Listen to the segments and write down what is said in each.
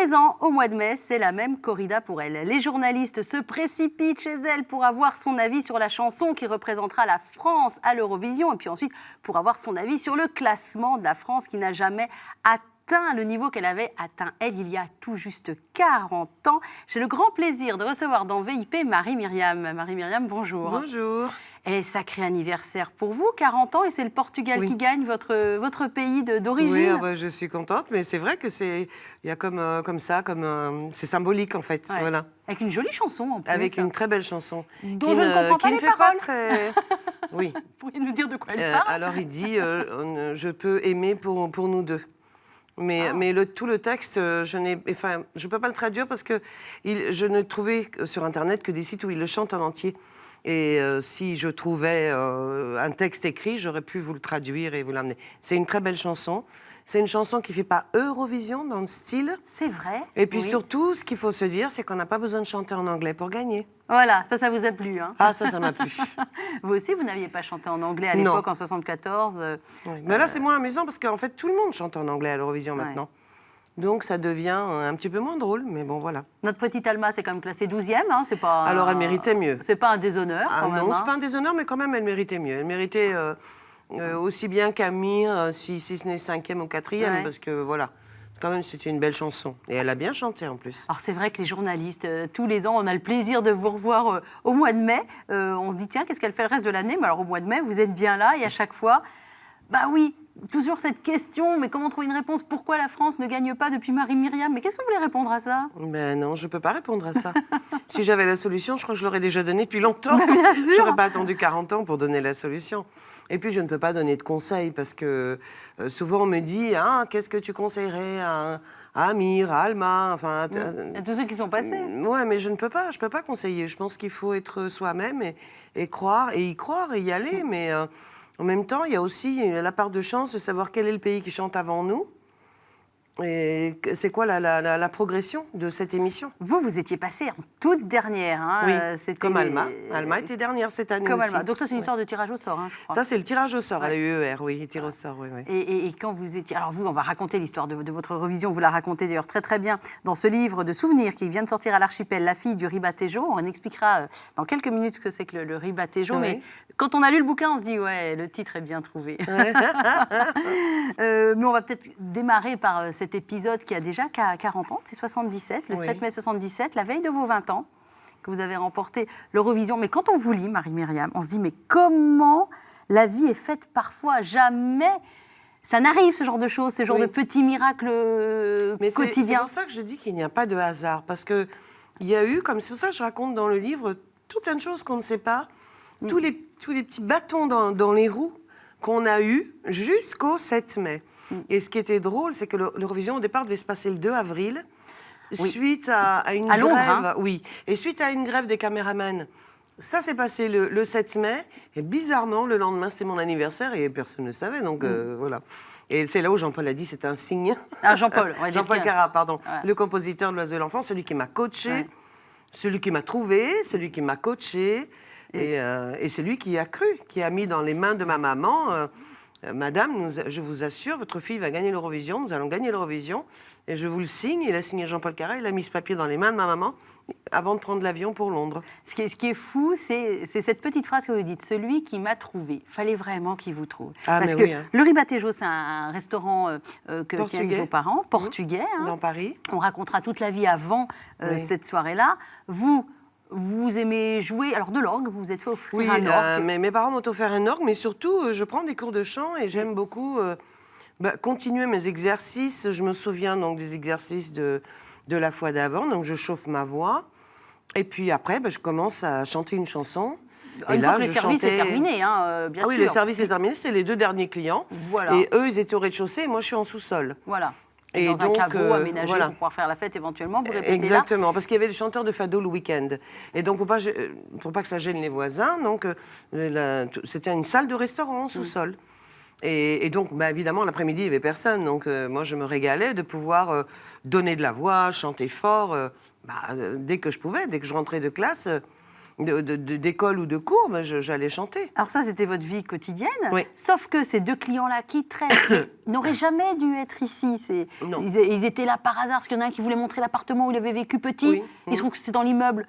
les ans, au mois de mai, c'est la même corrida pour elle. Les journalistes se précipitent chez elle pour avoir son avis sur la chanson qui représentera la France à l'Eurovision et puis ensuite pour avoir son avis sur le classement de la France qui n'a jamais atteint le niveau qu'elle avait atteint, elle, il y a tout juste 40 ans. J'ai le grand plaisir de recevoir dans VIP Marie-Myriam. Marie-Myriam, bonjour. Bonjour. Et sacré anniversaire pour vous, 40 ans, et c'est le Portugal qui gagne, votre pays d'origine. Oui, bah, je suis contente, mais c'est vrai que il y a c'est symbolique en fait, voilà. Avec une jolie chanson en plus. Avec une très belle chanson. Dont je ne comprends pas les paroles. Oui. Vous pourriez nous dire de quoi elle parle? Alors il dit, je peux aimer pour nous deux. Mais tout le texte, je ne peux pas le traduire parce que je ne trouvais sur Internet que des sites où il le chante en entier. Et si je trouvais un texte écrit, j'aurais pu vous le traduire et vous l'amener. C'est une très belle chanson. C'est une chanson qui ne fait pas Eurovision dans le style. C'est vrai. Et puis surtout, ce qu'il faut se dire, c'est qu'on n'a pas besoin de chanter en anglais pour gagner. Voilà, ça vous a plu. Hein. Ah, ça m'a plu. Vous aussi, vous n'aviez pas chanté en anglais à l'époque, en 74. Oui. Mais là, c'est moins amusant parce qu'en fait, tout le monde chante en anglais à l'Eurovision maintenant. Donc ça devient un petit peu moins drôle, mais bon, voilà. Notre petite Alma, c'est quand même classé 12e, hein, c'est pas... Alors elle méritait mieux. C'est pas un déshonneur, quand même. Non, c'est pas un déshonneur, mais quand même, elle méritait mieux. Elle méritait aussi bien qu'Amir, si ce n'est 5e ou 4e, parce que voilà, quand même, c'était une belle chanson. Et elle a bien chanté en plus. Alors c'est vrai que les journalistes, tous les ans, on a le plaisir de vous revoir au mois de mai. On se dit, tiens, qu'est-ce qu'elle fait le reste de l'année? Mais alors au mois de mai, vous êtes bien là, et à chaque fois, bah oui, toujours cette question, mais comment trouver une réponse? Pourquoi la France ne gagne pas depuis Marie-Myriam? Mais qu'est-ce que vous voulez répondre à ça? Ben non, je ne peux pas répondre à ça. Si j'avais la solution, je crois que je l'aurais déjà donnée depuis longtemps. Ben, bien sûr. Je n'aurais pas attendu 40 ans pour donner la solution. Et puis, je ne peux pas donner de conseils parce que souvent, on me dit qu'est-ce que tu conseillerais à Amir, à Alma, enfin... À tous ceux qui sont passés. Ouais, mais je ne peux pas, je peux pas conseiller. Je pense qu'il faut être soi-même et croire, et y croire, et y aller, mais... En même temps, il y a aussi la part de chance de savoir quel est le pays qui chante avant nous. Et c'est quoi la progression de cette émission? Vous étiez passée en toute dernière. Hein, oui, comme Alma. Alma était dernière cette année comme aussi. Alma. Donc ça, c'est une histoire de tirage au sort, hein, je crois. Ça, c'est le tirage au sort à la UER, oui, tirage au sort, oui. Et quand vous étiez... Alors vous, on va raconter l'histoire de votre Eurovision. Vous la racontez d'ailleurs très très bien dans ce livre de souvenirs qui vient de sortir à l'Archipel, La fille du ribatejo. On expliquera dans quelques minutes ce que c'est que le ribatejo. Mais quand on a lu le bouquin, on se dit, ouais, le titre est bien trouvé. Mais on va peut-être démarrer par cet épisode qui a déjà 40 ans, c'était 77, le 7 mai 77, la veille de vos 20 ans, que vous avez remporté l'Eurovision. Mais quand on vous lit, Marie-Myriam, on se dit, mais comment la vie est faite parfois? Jamais ça n'arrive, ce genre de choses, ce genre de petits miracles quotidiens. C'est pour ça que je dis qu'il n'y a pas de hasard, parce qu'il y a eu, c'est pour ça que je raconte dans le livre, tout plein de choses qu'on ne sait pas, tous les petits bâtons dans les roues qu'on a eus jusqu'au 7 mai. Et ce qui était drôle, c'est que l'Eurovision, au départ, devait se passer le 2 avril, suite à une grève. Londres, hein. Oui, et suite à une grève des caméramans. Ça s'est passé le 7 mai, et bizarrement, le lendemain, c'était mon anniversaire, et personne ne savait, donc voilà. Et c'est là où Jean-Paul a dit, c'est un signe. Ah, Jean-Paul. Jean-Paul Cara, pardon. Ouais. Le compositeur de l'Oiseau de l'Enfant, celui qui m'a coaché, celui qui m'a trouvé, celui qui m'a coaché, et celui qui a cru, qui a mis dans les mains de ma maman... Madame, je vous assure, votre fille va gagner l'Eurovision, nous allons gagner l'Eurovision, et je vous le signe. Il a signé Jean-Paul Cara, il a mis ce papier dans les mains de ma maman avant de prendre l'avion pour Londres. Ce qui est fou, c'est cette petite phrase que vous dites, celui qui m'a trouvé. Il fallait vraiment qu'il vous trouve. Parce que le Ribatejo, c'est un restaurant que tiennent vos parents, portugais. Dans Paris. On racontera toute la vie avant cette soirée-là. Vous aimez jouer, alors de l'orgue, vous vous êtes fait offrir un orgue. Mes parents m'ont offert un orgue, mais surtout, je prends des cours de chant et j'aime beaucoup continuer mes exercices. Je me souviens donc des exercices de la fois d'avant, donc je chauffe ma voix. Et puis après, je commence à chanter une chanson. Une fois que le service est terminé, bien sûr. Oui, le service est terminé, c'était les 2 derniers clients. Voilà. Et eux, ils étaient au rez-de-chaussée et moi, je suis en sous-sol. Voilà. Et dans donc, un caveau aménagé pour pouvoir faire la fête éventuellement, vous répétez exactement, là. Parce qu'il y avait des chanteurs de fado le week-end. Et donc, pour pas que ça gêne les voisins, donc c'était une salle de restaurant en sous-sol. Et donc, évidemment, l'après-midi, il n'y avait personne. Donc, moi, je me régalais de pouvoir donner de la voix, chanter fort, dès que je pouvais, dès que je rentrais de classe. d'école ou de cours, ben, j'allais chanter. Alors ça, c'était votre vie quotidienne. Oui. Sauf que ces deux clients-là qui traitent n'auraient jamais dû être ici. Non. Ils étaient là par hasard, parce qu'il y en a un qui voulait montrer l'appartement où il avait vécu petit. Oui. Il se trouve que c'est dans l'immeuble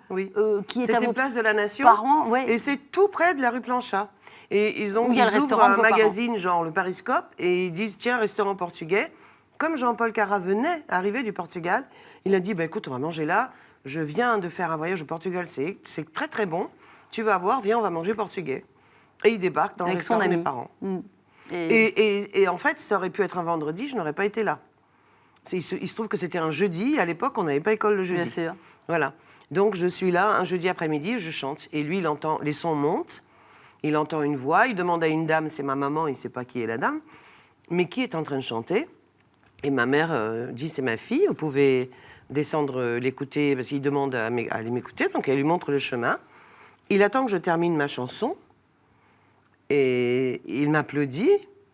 qui est à C'était vos place de la Nation. parents. Ouais. Et c'est tout près de la rue Planchat. Et ils Où il y a le ouvrent restaurant de un vos parents. magazine, genre le Pariscope, et ils disent, tiens, restaurant portugais. Comme Jean-Paul Cara venait arriver du Portugal, il a dit, bah, écoute, on va manger là. Je viens de faire un voyage au Portugal, c'est très très bon. Tu vas voir, viens, on va manger portugais. Et il débarque dans le Avec son restaurant de ami. mes parents. Et Et en fait, ça aurait pu être un vendredi, je n'aurais pas été là. Il se trouve que c'était un jeudi. À l'époque, on n'avait pas école le jeudi. bien sûr. Voilà. Donc, je suis là un jeudi après-midi, je chante. Et lui, il entend, les sons montent, il entend une voix, il demande à une dame, c'est ma maman, il ne sait pas qui est la dame, mais qui est en train de chanter. Et ma mère dit, c'est ma fille, vous pouvez descendre l'écouter, parce qu'il demande à aller m'écouter. Donc, elle lui montre le chemin. Il attend que je termine ma chanson. Et il m'applaudit.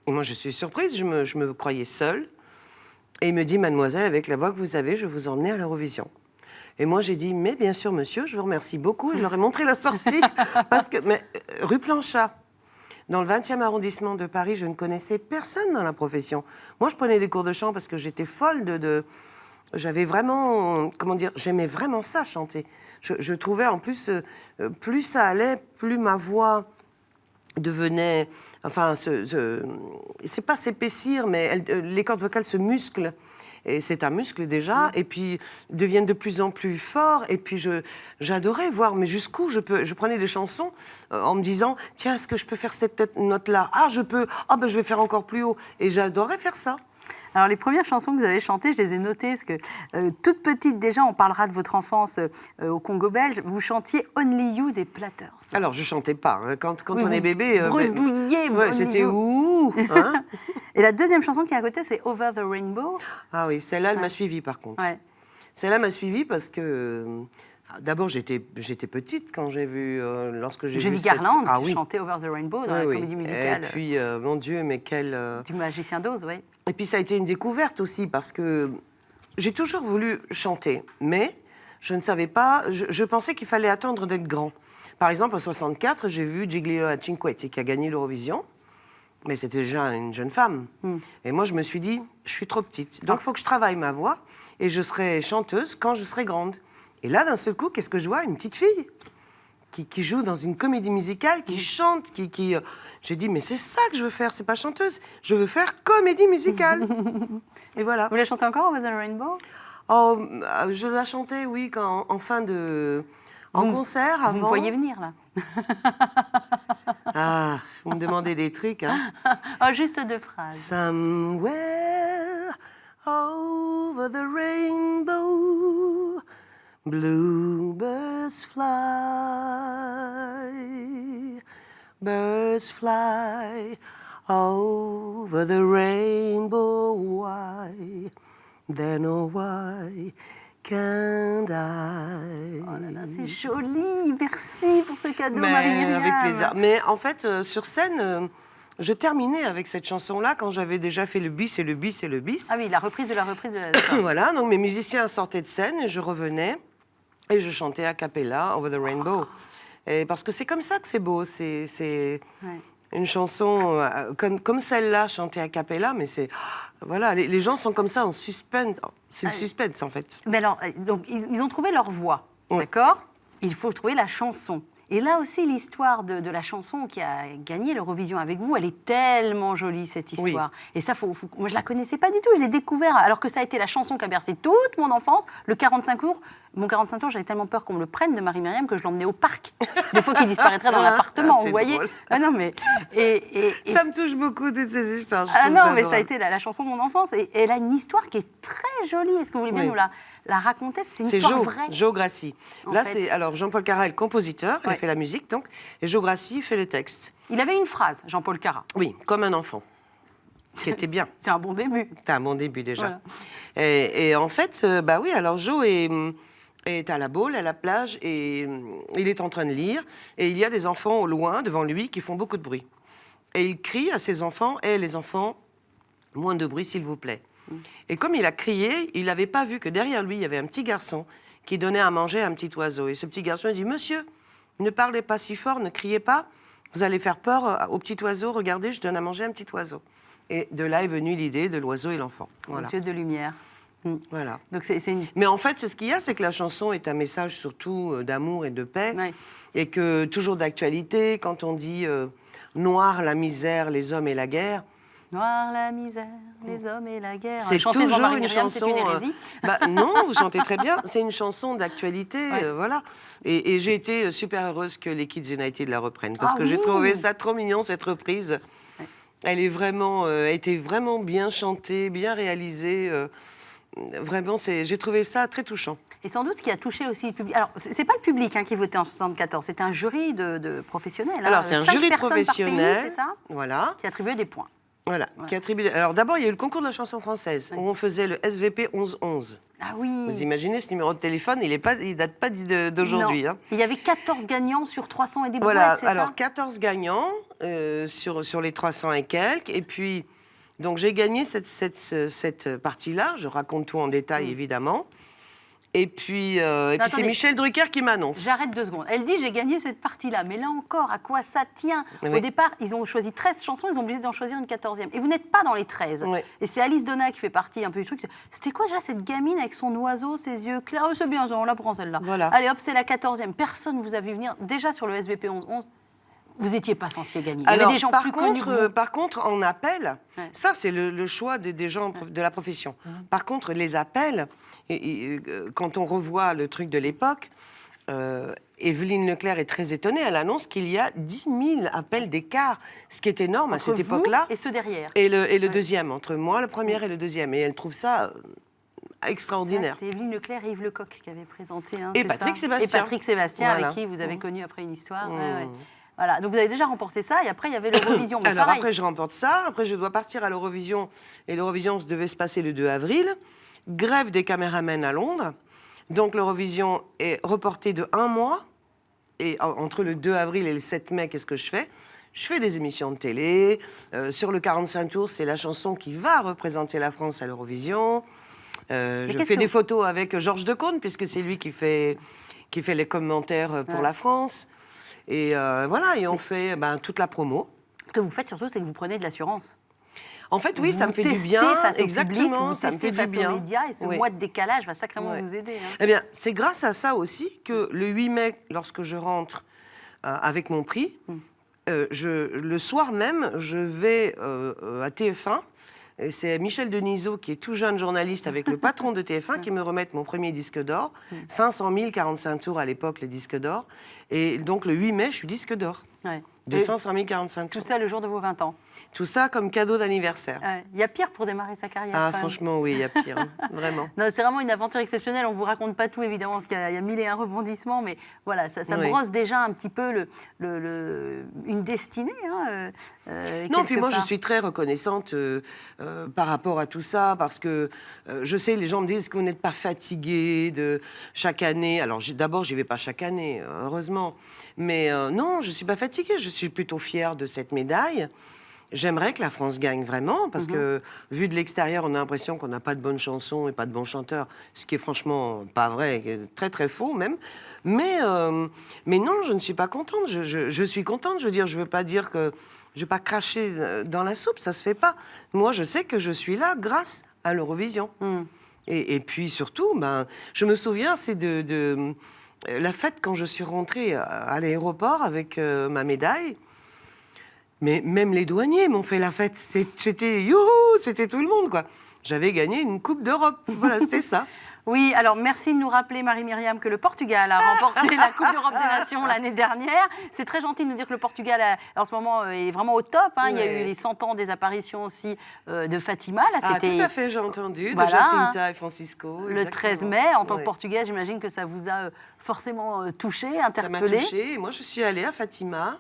Et moi, je suis surprise, je me croyais seule. Et il me dit, mademoiselle, avec la voix que vous avez, je vais vous emmener à l'Eurovision. Et moi, j'ai dit, mais bien sûr, monsieur, je vous remercie beaucoup. Et je leur ai montré la sortie. Parce que, rue Planchat, dans le 20e arrondissement de Paris, je ne connaissais personne dans la profession. Moi, je prenais des cours de chant parce que j'étais folle j'avais vraiment, comment dire, j'aimais vraiment ça, chanter. Je trouvais, en plus, plus ça allait, plus ma voix devenait, enfin, c'est pas s'épaissir, mais les cordes vocales se musclent. Et c'est un muscle déjà, et puis deviennent de plus en plus forts. Et puis j'adorais voir, mais jusqu'où je prenais des chansons en me disant, tiens, est-ce que je peux faire cette note-là? Ah, je peux. Ah, ben je vais faire encore plus haut. Et j'adorais faire ça. Alors, les premières chansons que vous avez chantées, je les ai notées, parce que toute petite, déjà, on parlera de votre enfance au Congo belge, vous chantiez Only You des Platters. Alors, je chantais pas. Hein. Quand Oui, on est bébé... bredouilliez, ouais, c'était ouh hein. Et la deuxième chanson qui est à côté, c'est Over the Rainbow. Ah oui, celle-là, elle m'a suivie, par contre. Ouais. Celle-là m'a suivie parce que... D'abord, j'étais petite quand j'ai vu, lorsque j'ai vu Judy Garland Ah, qui oui. chantait Over the Rainbow dans la comédie musicale. Et puis, mon Dieu, mais quelle... Du Magicien d'Oz, oui. Et puis ça a été une découverte aussi parce que j'ai toujours voulu chanter, mais je ne savais pas, je pensais qu'il fallait attendre d'être grand. Par exemple, en 64, j'ai vu Gigliola Cinquetti qui a gagné l'Eurovision, mais c'était déjà une jeune femme. Et moi, je me suis dit, je suis trop petite, donc il faut que je travaille ma voix et je serai chanteuse quand je serai grande. Et là, d'un seul coup, qu'est-ce que je vois? Une petite fille qui joue dans une comédie musicale, qui chante, J'ai dit, mais c'est ça que je veux faire, c'est pas chanteuse. Je veux faire comédie musicale. Et voilà. Vous la chantez encore, Over the Rainbow? Oh, je la chantais, oui, en fin de... En concert, avant. Vous me voyez venir, là. Ah, vous me demandez des trucs, hein. Oh, juste deux phrases. Somewhere over the rainbow, bluebirds fly. Birds fly over the rainbow. Why? Then oh why can't I? Oh là là, c'est joli. Merci pour ce cadeau, Mais Marie-Myriam. avec plaisir. Mais en fait, sur scène, je terminais avec cette chanson-là quand j'avais déjà fait le bis et le bis et le bis. Ah oui, la reprise de la reprise de la... Voilà, donc mes musiciens sortaient de scène et je revenais et je chantais a cappella Over the Rainbow. Et parce que c'est comme ça que c'est beau, c'est une chanson comme celle-là chantée a cappella, mais c'est voilà, les gens sont comme ça en suspense, c'est le suspense en fait. Mais alors, donc, ils ont trouvé leur voix, Oui. d'accord? Il faut trouver la chanson. Et là aussi, l'histoire de la chanson qui a gagné l'Eurovision avec vous, elle est tellement jolie, cette histoire. Et ça, moi, je ne la connaissais pas du tout. Je l'ai découvert alors que ça a été la chanson qui a bercé toute mon enfance. Le 45 tours, mon 45 tours, j'avais tellement peur qu'on me le prenne de Marie-Myriam que je l'emmenais au parc. Des fois qu'il disparaîtrait dans l'appartement, vous voyez. Drôle. Ah non, mais... Ça me touche beaucoup toutes ces histoires. Ah non, mais ça a été la chanson de mon enfance. Et elle a une histoire qui est très jolie. Est-ce que vous voulez bien nous la raconter? C'est une histoire vraie. Joe Grassi. Là, fait. c'est alors Jean-Paul Cara est le compositeur, il a Ouais. fait la musique donc, et Joe Grassi fait les textes. Il avait une phrase, Jean-Paul Cara. Oui, comme un enfant, qui était bien. C'est un bon début. C'était un bon début déjà. Voilà. Et en fait, bah oui, alors Joe est à la Baule, à la plage, et il est en train de lire, et il y a des enfants au loin devant lui qui font beaucoup de bruit. Et il crie à ses enfants, « les enfants, moins de bruit s'il vous plaît ». Et comme il a crié, il n'avait pas vu que derrière lui, il y avait un petit garçon qui donnait à manger à un petit oiseau. Et ce petit garçon il dit « Monsieur, ne parlez pas si fort, ne criez pas, vous allez faire peur au petit oiseau, regardez, je donne à manger un petit oiseau. Et de là est venue l'idée de l'oiseau et l'enfant. Voilà. Aux yeux de lumière. Voilà. Donc c'est une... Mais en fait, ce qu'il y a, c'est que la chanson est un message surtout d'amour et de paix, Ouais. et que toujours d'actualité, quand on dit noir, la misère, les hommes et la guerre, Noir la misère, les hommes et la guerre. c'est Chanter devant toujours Marie une Myriam, chanson. c'est une hérésie. Non, vous chantez très bien. C'est une chanson d'actualité, Ouais. voilà. Et j'ai été super heureuse que les Kids United la reprennent parce que j'ai oui. trouvé ça trop mignon cette reprise. Elle est vraiment, était vraiment bien chantée, bien réalisée. Vraiment, j'ai trouvé ça très touchant. Et sans doute ce qui a touché aussi le public. Alors, c'est pas le public qui votait en 74, c'était un jury de professionnels. Hein. Alors, c'est un 5 jury de personnes par professionnels, pays, c'est ça, voilà. qui attribuait des points. Voilà, qui attribue. Alors d'abord, il y a eu le concours de la chanson française, où on faisait le SVP 1111. Ah oui. Vous imaginez ce numéro de téléphone, il date pas d'aujourd'hui. Non. Hein. Il y avait 14 gagnants sur 300 et des Voilà, brouettes, c'est alors ça 14 gagnants sur les 300 et quelques. Et puis, donc j'ai gagné cette partie-là, je raconte tout en détail évidemment. Et puis, c'est attendez. Michel Drucker qui m'annonce. J'arrête 2 secondes. Elle dit j'ai gagné cette partie-là. Mais là encore, à quoi ça tient? Oui. Au départ, ils ont choisi 13 chansons, ils ont obligé d'en choisir une 14e. Et vous n'êtes pas dans les 13. Oui. Et c'est Alice Donna qui fait partie un peu du truc. C'était quoi déjà cette gamine avec son oiseau, ses yeux clairs? Oh, c'est bien, on la prend celle-là. Voilà. Allez hop, c'est la 14e. Personne ne vous a vu venir. Déjà sur le SVP 1111, vous n'étiez pas censé gagner. Il y avait des gens plus connus que vous. Par contre, en appel, Ouais. ça c'est le choix des gens de la profession. Par contre, les appels, quand on revoit le truc de l'époque, Évelyne Leclerc est très étonnée. Elle annonce qu'il y a 10 000 appels d'écart, ce qui est énorme à Entre cette vous époque-là. et ceux derrière. Et le deuxième, entre moi, le premier et le deuxième. Et elle trouve ça extraordinaire. C'était Évelyne Leclerc et Yves Lecoq qui avaient présenté. Hein, Et c'est Patrick ça Sébastien. Et Patrick Sébastien, Voilà. avec qui vous avez connu après une histoire. Mmh. Ouais, ouais. Voilà, donc vous avez déjà remporté ça, et après il y avait l'Eurovision. Mais Alors pareil. après, je remporte ça. Après, je dois partir à l'Eurovision. Et l'Eurovision devait se passer le 2 avril. Grève des caméramens à Londres. Donc l'Eurovision est reportée de 1 mois. Et entre le 2 avril et le 7 mai, qu'est-ce que je fais? Je fais des émissions de télé. Sur le 45 tours, c'est la chanson qui va représenter la France à l'Eurovision. Je fais des photos avec Georges Decaune, puisque c'est lui qui fait les commentaires pour la France. Et voilà, et on fait toute la promo. Ce que vous faites surtout, c'est que vous prenez de l'assurance. En fait, oui, ça me fait du bien. Vous testez face au Exactement, public, vous ça me testez fait face du bien. aux médias, et ce mois de décalage va sacrément vous aider. Hein. Eh bien, c'est grâce à ça aussi que le 8 mai, lorsque je rentre avec mon prix, le soir même, je vais à TF1. Et c'est Michel Denisot, qui est tout jeune journaliste avec le patron de TF1, qui me remettent mon premier disque d'or. 500 000, 45 tours à l'époque, le disque d'or. Et donc, le 8 mai, je suis disque d'or. Ouais. De Et 500 000, 45 tours. tout ça le jour de vos 20 ans. Tout ça comme cadeau d'anniversaire. Il y a pire pour démarrer sa carrière. Ah, quand même. franchement, oui, il y a pire, hein, vraiment. Non, c'est vraiment une aventure exceptionnelle. On ne vous raconte pas tout, évidemment, parce qu'il y a 1001 rebondissements, mais voilà, ça brosse déjà un petit peu une destinée. Hein, non, puis moi, part. je suis très reconnaissante par rapport à tout ça, parce que je sais, les gens me disent que vous n'êtes pas fatigué de chaque année. Alors, d'abord, j'y vais pas chaque année, heureusement. Mais non, je ne suis pas fatiguée. Je suis plutôt fière de cette médaille. J'aimerais que la France gagne vraiment, parce que, vu de l'extérieur, on a l'impression qu'on n'a pas de bonnes chansons et pas de bons chanteurs, ce qui est franchement pas vrai, très très faux même. Mais non, je ne suis pas contente. Je suis contente, je veux dire, je veux pas dire que... Je ne vais pas cracher dans la soupe, ça ne se fait pas. Moi, je sais que je suis là grâce à l'Eurovision. Et puis surtout, je me souviens, c'est de la fête quand je suis rentrée à l'aéroport avec ma médaille. Mais même les douaniers m'ont fait la fête. C'était youhou, c'était tout le monde, quoi. J'avais gagné une Coupe d'Europe. Voilà, c'était ça. Oui, alors merci de nous rappeler, Marie-Myriam, que le Portugal a remporté la Coupe d'Europe des Nations l'année dernière. C'est très gentil de nous dire que le Portugal, en ce moment, est vraiment au top. Hein. Il y a eu les 100 ans des apparitions aussi de Fatima. Là, tout à fait, j'ai entendu, voilà, de Jacinta et Francisco. Le 13 mai, en tant que Portugais, j'imagine que ça vous a forcément touché, interpellé. Ça m'a touché. Moi, je suis allée à Fatima.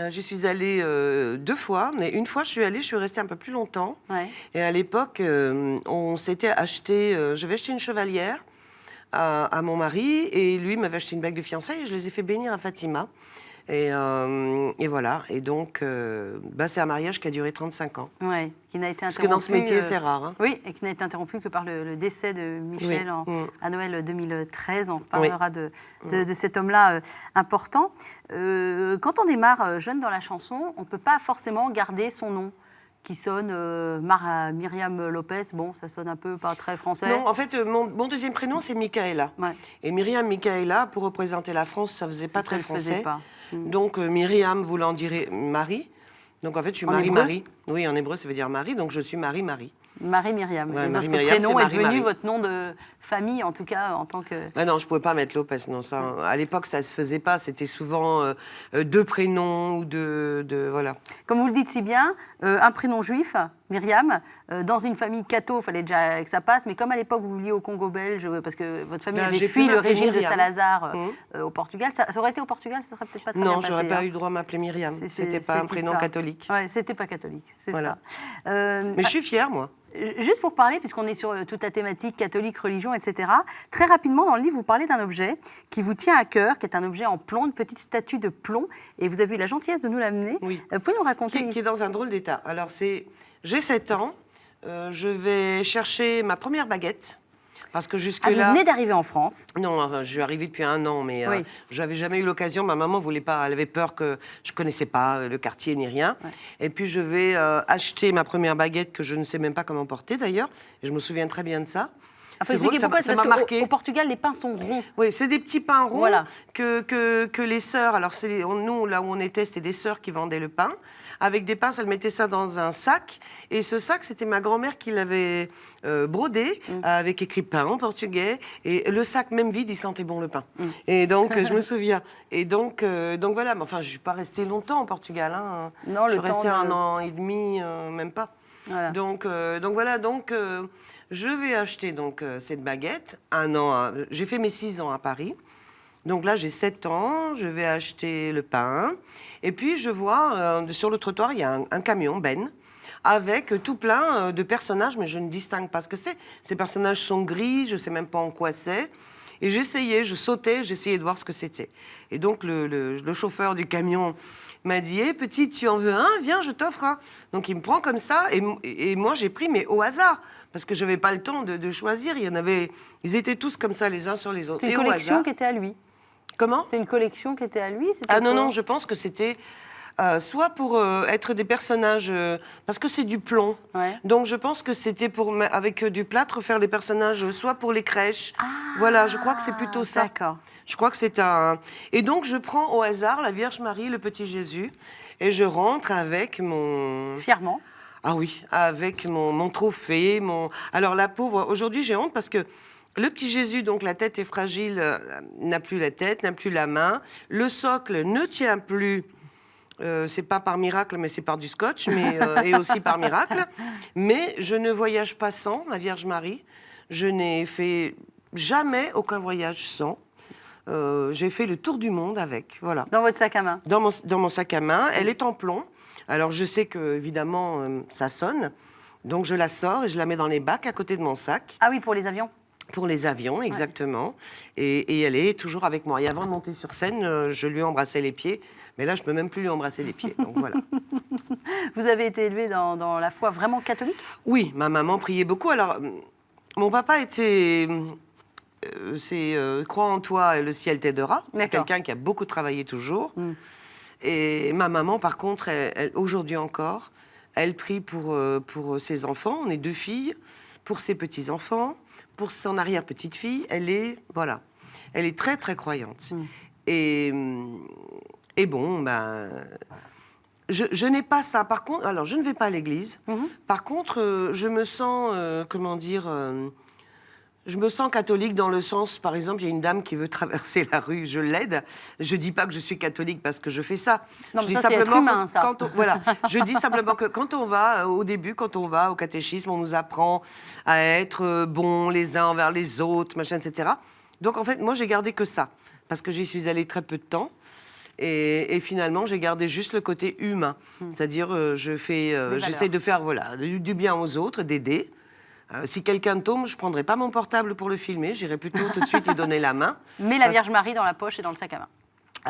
J'y suis allée 2 fois, mais une fois je suis restée un peu plus longtemps. Ouais. Et à l'époque, on s'était acheté, j'avais acheté une chevalière à mon mari, et lui m'avait acheté une bague de fiançailles, et je les ai fait bénir à Fatima. Et voilà. Et donc, c'est un mariage qui a duré 35 ans. Ouais, qui n'a été interrompu. Parce que dans ce métier, c'est rare. Hein. Oui, et qui n'a été interrompu que par le décès de Michel à Noël 2013. On reparlera de cet homme-là important. Quand on démarre jeune dans la chanson, on ne peut pas forcément garder son nom qui sonne Myriam Lopez. Bon, ça sonne un peu pas très français. Non, en fait, mon deuxième prénom, c'est Michaela. Ouais. Et Myriam Michaela, pour représenter la France, ça ne faisait pas très français. Faisait pas. Donc, Myriam voulant dire Marie. Donc, en fait, je suis Marie-Marie. Oui, en hébreu, ça veut dire Marie. Donc, je suis Marie-Marie. Marie-Myriam. Ouais, et votre prénom est devenu votre nom de famille, en tout cas, en tant que... non, je ne pouvais pas mettre Lopez. Non, ça, à l'époque, ça ne se faisait pas. C'était souvent deux prénoms ou voilà. Comme vous le dites si bien, un prénom juif, Myriam, dans une famille catho, il fallait déjà que ça passe, mais comme à l'époque, vous vouliez au Congo belge, parce que votre famille avait fui le régime de Salazar au Portugal, ça aurait été au Portugal, ça ne serait peut-être pas très bien passé. Non, je n'aurais pas eu le droit à m'appeler Myriam. C'était pas un prénom catholique. Oui, c'était pas catholique, c'est ça. Mais je suis fière, moi. Juste pour parler, puisqu'on est sur toute la thématique catholique, religion, etc., très rapidement, dans le livre, vous parlez d'un objet qui vous tient à cœur, qui est un objet en plomb, une petite statue de plomb, et vous avez eu la gentillesse de nous l'amener. Oui. Vous pouvez nous raconter qui est dans un drôle d'état. Alors, j'ai 7 ans, je vais chercher ma première baguette. Parce que jusque-là... vous venez d'arriver en France? Non, je suis arrivée depuis 1 an, mais je n'avais jamais eu l'occasion. Ma maman voulait pas, elle avait peur que je ne connaissais pas le quartier ni rien. Ouais. Et puis je vais acheter ma première baguette que je ne sais même pas comment porter d'ailleurs. Et je me souviens très bien de ça. C'est drôle, pourquoi, c'est parce qu'au Portugal, les pains sont ronds. Oui, c'est des petits pains ronds que les sœurs... Alors nous, là où on était, c'était des sœurs qui vendaient le pain. Avec des pinces, elle mettait ça dans un sac. Et ce sac, c'était ma grand-mère qui l'avait brodé, avec écrit pain en portugais. Et le sac, même vide, il sentait bon le pain. Et donc, je me souviens. Et donc voilà. Mais enfin, je ne suis pas restée longtemps au Portugal. Hein. Non, je suis restée 1 an et demi, même pas. Voilà. Donc voilà. Je vais acheter cette baguette. J'ai fait mes 6 ans à Paris. Donc là, j'ai 7 ans, je vais acheter le pain. Et puis, je vois, sur le trottoir, il y a un camion, Ben, avec tout plein de personnages, mais je ne distingue pas ce que c'est. Ces personnages sont gris, je ne sais même pas en quoi c'est. Et je sautais, j'essayais de voir ce que c'était. Et donc, le chauffeur du camion m'a dit « Hé, petite, tu en veux un? Viens, je t'offre un. » Donc, il me prend comme ça, et moi, j'ai pris, mais au hasard. Parce que je n'avais pas le temps de choisir. Ils étaient tous comme ça, les uns sur les autres. C'était une collection qui était à lui. Comment? C'est une collection qui était à lui? Non, je pense que c'était soit pour être des personnages, parce que c'est du plomb. Ouais. Donc je pense que c'était pour, avec du plâtre, faire des personnages, soit pour les crèches. Voilà, je crois que c'est plutôt ça. D'accord. Je crois que c'est un... Et donc je prends au hasard la Vierge Marie, le petit Jésus, et je rentre avec mon... Fièrement. Ah oui, avec mon trophée, Alors la pauvre, aujourd'hui j'ai honte parce que le petit Jésus, donc la tête est fragile, n'a plus la tête, n'a plus la main. Le socle ne tient plus. C'est pas par miracle, mais c'est par du scotch, et aussi par miracle. Mais je ne voyage pas sans la Vierge Marie. Je n'ai fait jamais aucun voyage sans. J'ai fait le tour du monde avec, voilà. Dans votre sac à main? Dans mon sac à main. Elle est en plomb. Alors je sais que évidemment ça sonne. Donc je la sors et je la mets dans les bacs à côté de mon sac. Ah oui, pour les avions? Pour les avions, exactement. Ouais. Et elle est toujours avec moi. Et avant de monter sur scène, je lui embrassais les pieds. Mais là, je ne peux même plus lui embrasser les pieds. Donc voilà. Vous avez été élevé dans la foi vraiment catholique? Oui, ma maman priait beaucoup. Alors, mon papa était... crois en toi et le ciel t'aidera. C'est quelqu'un qui a beaucoup travaillé toujours. Et ma maman, par contre, elle, aujourd'hui encore, elle prie pour ses enfants. On est 2 filles. Pour ses petits-enfants. Pour son arrière-petite-fille, elle est très, très croyante. Et bon, je n'ai pas ça. Par contre, alors, je ne vais pas à l'église. Par contre, je me sens, je me sens catholique dans le sens, par exemple, il y a une dame qui veut traverser la rue, je l'aide. Je ne dis pas que je suis catholique parce que je fais ça. Non, je dis ça, simplement c'est humain, ça. Je dis simplement que quand on va, au début, quand on va au catéchisme, on nous apprend à être bons les uns envers les autres, machin, etc. Donc, en fait, moi, j'ai gardé que ça, parce que j'y suis allée très peu de temps. Et finalement, j'ai gardé juste le côté humain. C'est-à-dire, j'essaie de faire du bien aux autres, d'aider. Si quelqu'un tombe, je ne prendrai pas mon portable pour le filmer, j'irai plutôt tout de suite lui donner la main. Mais la Vierge Marie dans la poche et dans le sac à main.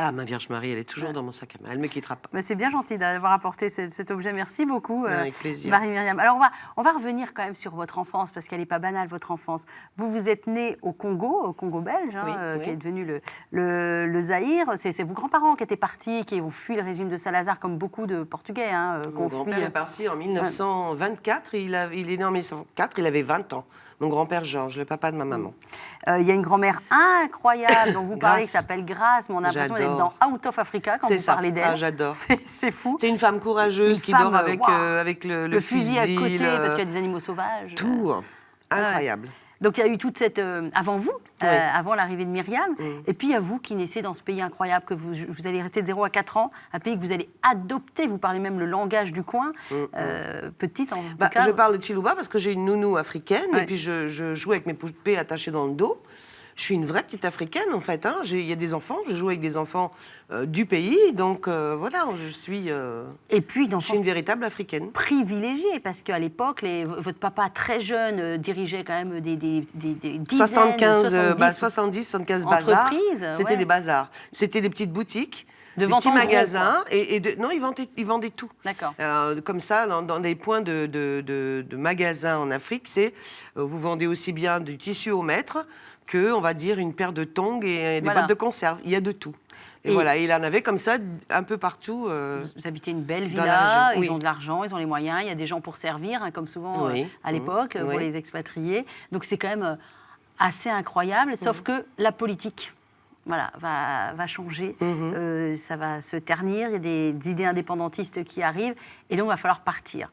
Ah, ma Vierge Marie, elle est toujours dans mon sac à main. Elle ne me quittera pas. Mais c'est bien gentil d'avoir apporté cet objet. Merci beaucoup, Avec plaisir. Marie-Myriam. Alors, on va revenir quand même sur votre enfance, parce qu'elle n'est pas banale, votre enfance. Vous êtes née au Congo belge, hein, qui est devenu le Zaïre. C'est vos grands-parents qui étaient partis, qui ont fui le régime de Salazar, comme beaucoup de Portugais. Mon grand-père est parti en 1924. Il est né en 1904, il avait 20 ans. Mon grand-père Georges, le papa de ma maman. Il y a une grand-mère incroyable dont vous parlez, qui s'appelle Grace, mais on a l'impression d'être dans Out of Africa quand vous parlez d'elle. J'adore. C'est fou. C'est une femme courageuse qui dort avec le fusil à côté, parce qu'il y a des animaux sauvages. Tout. Incroyable. Ouais. Donc il y a eu toute cette... avant vous, avant l'arrivée de Myriam, et puis il y a vous qui naissez dans ce pays incroyable, que vous allez rester de 0 à 4 ans, un pays que vous allez adopter, vous parlez même le langage du coin, petite en tout cas. Je parle de Chiluba parce que j'ai une nounou africaine, et puis je joue avec mes poupées attachées dans le dos. Je suis une vraie petite africaine, en fait. Il y a des enfants, je joue avec des enfants du pays, donc voilà, je suis une véritable africaine. Privilégiée, parce qu'à l'époque, votre papa, très jeune, dirigeait quand même des dizaines, 70, 75 bazars. C'était des bazars. C'était des petites boutiques. Des petits magasins, non, ils vendaient tout. D'accord. Comme ça, dans des points de magasins en Afrique, vous vendez aussi bien du tissu au mètre que, on va dire, une paire de tongs et des boîtes de conserve. Il y a de tout. Et voilà, il en avait comme ça un peu partout. Vous habitez une belle villa, ils ont de l'argent, ils ont les moyens, il y a des gens pour servir, comme souvent à l'époque, pour les expatriés. Donc c'est quand même assez incroyable, sauf que la politique... Voilà, va changer, ça va se ternir, il y a des idées indépendantistes qui arrivent, et donc il va falloir partir.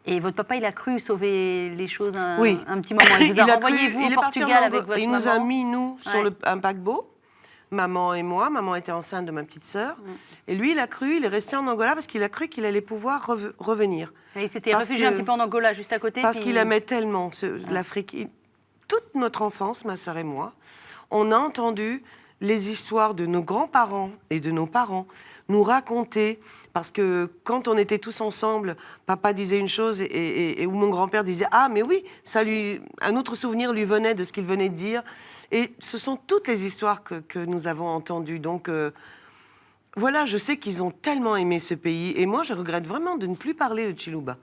Et votre papa, il a cru sauver les choses un petit moment. Il vous a renvoyé, vous, au Portugal avec votre maman. Il nous a mis, nous, sur un paquebot, maman et moi. Maman était enceinte de ma petite sœur. Et lui, il est resté en Angola parce qu'il a cru qu'il allait pouvoir revenir. Et il s'était réfugié un petit peu en Angola, juste à côté. Parce qu'il aimait tellement l'Afrique. Toute notre enfance, ma sœur et moi, on a entendu les histoires de nos grands-parents et de nos parents nous raconter, parce que quand on était tous ensemble, papa disait une chose et où mon grand-père disait « Ah, mais oui !» un autre souvenir lui venait de ce qu'il venait de dire. Et ce sont toutes les histoires que nous avons entendues. Donc, voilà, je sais qu'ils ont tellement aimé ce pays. Et moi, je regrette vraiment de ne plus parler de Chiluba.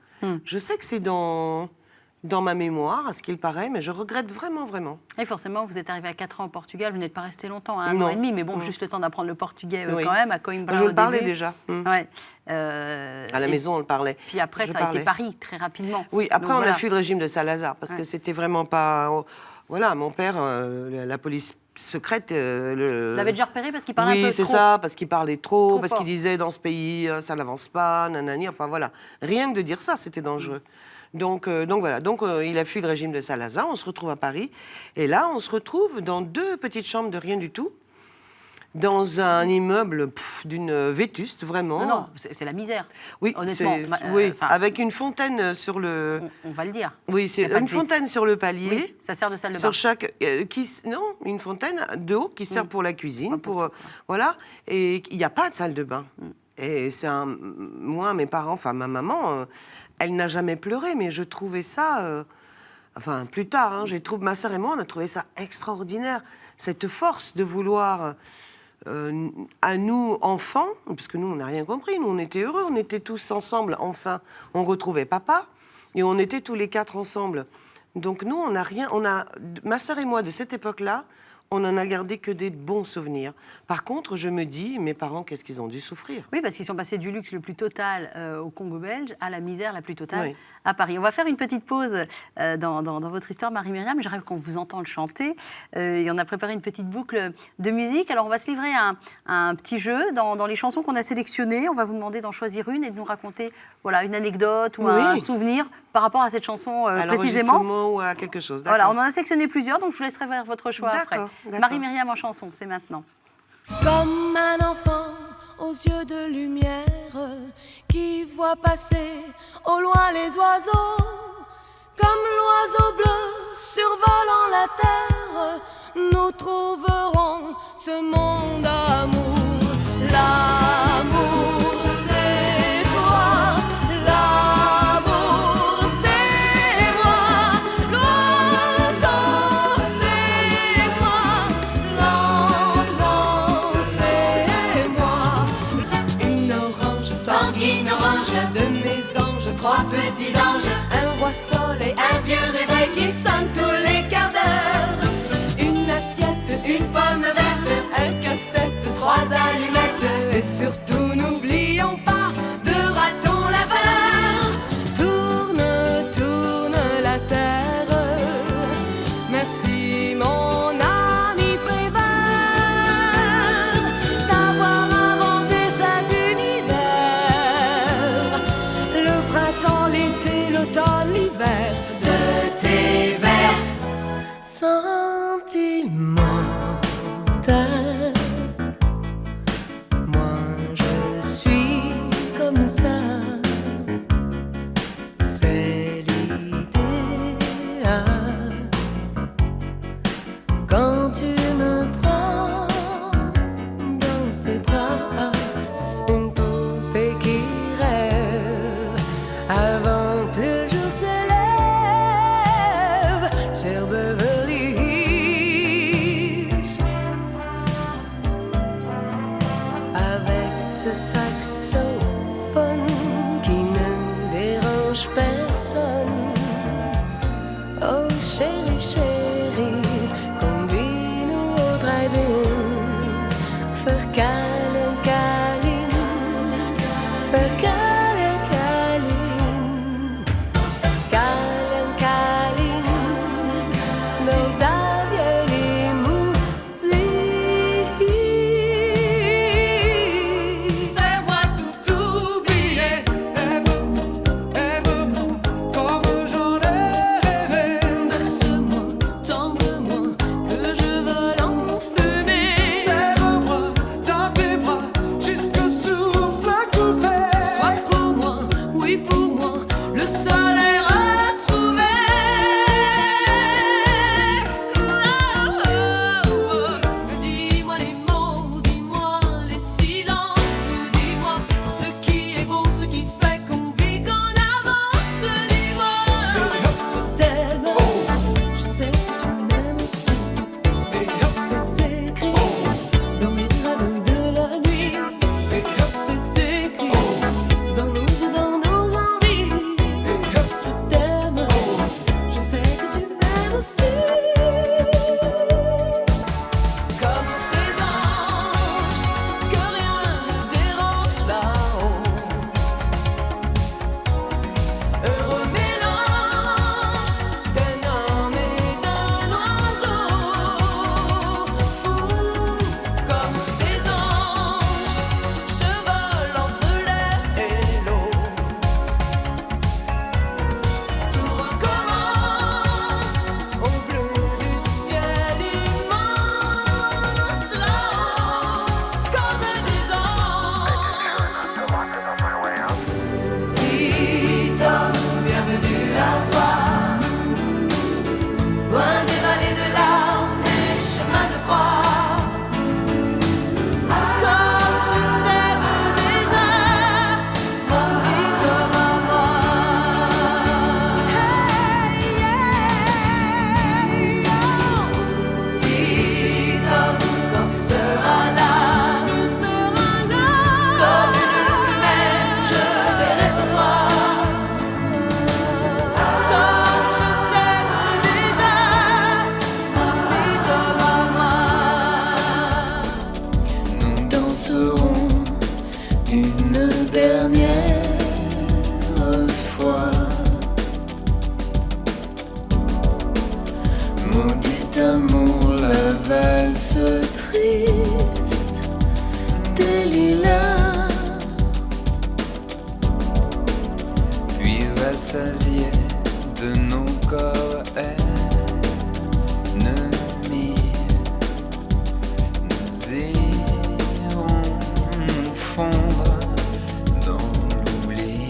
Je sais que c'est dans ma mémoire, à ce qu'il paraît, mais je regrette vraiment, vraiment. Et forcément, vous êtes arrivé à 4 ans au Portugal, vous n'êtes pas resté longtemps, un an et demi, mais bon, juste le temps d'apprendre le portugais quand même, à Coimbra. Je le parlais déjà. À la maison, on le parlait. Puis après, ça a été Paris, très rapidement. Oui, après, on a fui le régime de Salazar, parce que c'était vraiment pas... Voilà, mon père, la police secrète... Vous l'avez déjà repéré parce qu'il parlait un peu trop. Oui, c'est ça, parce qu'il parlait trop parce qu'il disait dans ce pays, ça n'avance pas, nanani, enfin voilà. Rien que de dire ça, c'était dangereux. Donc voilà, il a fui le régime de Salazar, on se retrouve à Paris, et là on se retrouve dans 2 petites chambres de rien du tout, dans un immeuble d'une vétuste, vraiment. Non, c'est la misère, oui, honnêtement. Avec une fontaine sur le... On va le dire. Oui, c'est une fontaine sur le palier. Oui, ça sert de salle de bain. Sur chaque... une fontaine de haut qui sert pour la cuisine, voilà, et il n'y a pas de salle de bain. Et moi, mes parents, enfin ma maman... Elle n'a jamais pleuré, mais je trouvais ça... plus tard, ma sœur et moi, on a trouvé ça extraordinaire. Cette force de vouloir, à nous, enfants, parce que nous, on n'a rien compris, nous, on était heureux, on était tous ensemble, enfin, on retrouvait papa, et on était tous les 4 ensemble. Donc nous, ma sœur et moi, de cette époque-là, on n'en a gardé que des bons souvenirs. Par contre, je me dis, mes parents, qu'est-ce qu'ils ont dû souffrir? Oui, parce qu'ils sont passés du luxe le plus total au Congo belge à la misère la plus totale à Paris. On va faire une petite pause dans votre histoire, Marie-Myriam. Je rêve qu'on vous entende chanter. Et on a préparé une petite boucle de musique. Alors, on va se livrer à un petit jeu dans les chansons qu'on a sélectionnées. On va vous demander d'en choisir une et de nous raconter une anecdote ou un souvenir par rapport à cette chanson précisément. Ou à quelque chose. Voilà, on en a sélectionné plusieurs, donc je vous laisserai faire votre choix après. Marie-Myriam en chanson, c'est maintenant. Comme un enfant aux yeux de lumière qui voit passer au loin les oiseaux, comme l'oiseau bleu survolant la terre, nous trouverons ce monde d'amour. L'amour, c'est toi, l'amour, c'est moi, l'oiseau, c'est toi, l'enfant, c'est moi. sur Beverly Hills. Avec ce saxophone qui ne dérange personne. Oh chérie, chérie, conduis-nous au drive-in. Faire câlin, câlin, faire câlin, câlin, câlin, câlin, dans ta vieille limousine. Fais-moi tout oublier, aime-moi comme j'en ai rêvé. Berce-moi, tendre-moi, que je vole en fumée. Serre-moi dans tes bras jusqu'au souffle coupé. Sois pour moi, oui pour moi, le soleil retrouvé. Dis-moi les mots, dis-moi les silences, dis-moi ce qui est beau, ce qui fait qu'on vit, qu'on avance. Dis-moi, je t'aime, je sais que tu m'aimes aussi. C'est écrit dans les draps de la nuit. C'est écrit dans nos yeux, dans nos envies. Je t'aime, je sais que tu m'aimes aussi. Comme ces anges, que rien ne dérange là-haut. Heureux mélange d'un homme et d'un oiseau. Fou comme ces anges, je vole entre l'air et l'eau. Tout recommence au bleu du ciel immense là-haut, comme des anges. Petit homme, bienvenue à toi. Loin des vallées de larmes, des chemins de croix. Comme tu t'aimes déjà, mon petit homme à moi. Petit homme, quand tu seras là, comme une loupe humaine, je verrai sur toi. Comme je t'aime déjà, mon petit homme à moi. Nous danserons une dernière fois. Maudit amour, la valse triste des lilas. Puis rassasiés de nos corps ennemis, nous irons nous fondre dans l'oubli.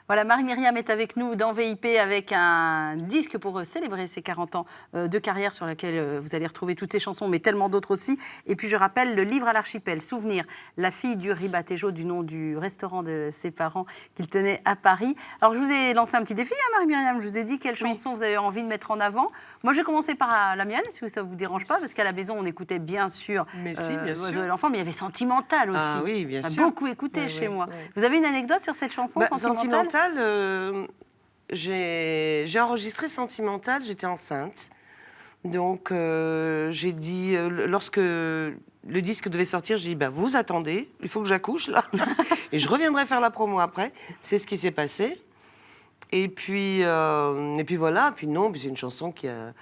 Voilà, Marie-Myriam est avec nous dans VIP avec un disque pour célébrer ses 40 ans de carrière sur lequel vous allez retrouver toutes ces chansons, mais tellement d'autres aussi. Et puis je rappelle le livre à l'archipel, Souvenir, la fille du ribatejo, du nom du restaurant de ses parents qu'il tenait à Paris. Alors je vous ai lancé un petit défi, hein, Marie-Myriam, je vous ai dit quelle chanson vous avez envie de mettre en avant. Moi je vais commencer par la mienne, si ça ne vous dérange pas, parce qu'à la maison on écoutait bien sûr Mais si, bien sûr. L'Oiseau et l'enfant, mais il y avait Sentimental aussi. Ah oui, bien On a sûr. beaucoup écouté Ouais, chez ouais, moi. ouais. Vous avez une anecdote sur cette chanson, Sentimental J'ai enregistré Sentimental, j'étais enceinte. Donc, j'ai dit, lorsque le disque devait sortir, j'ai dit, vous attendez, il faut que j'accouche là. Et je reviendrai faire la promo après. C'est ce qui s'est passé. Et puis voilà. Puis non, puis c'est une chanson qui a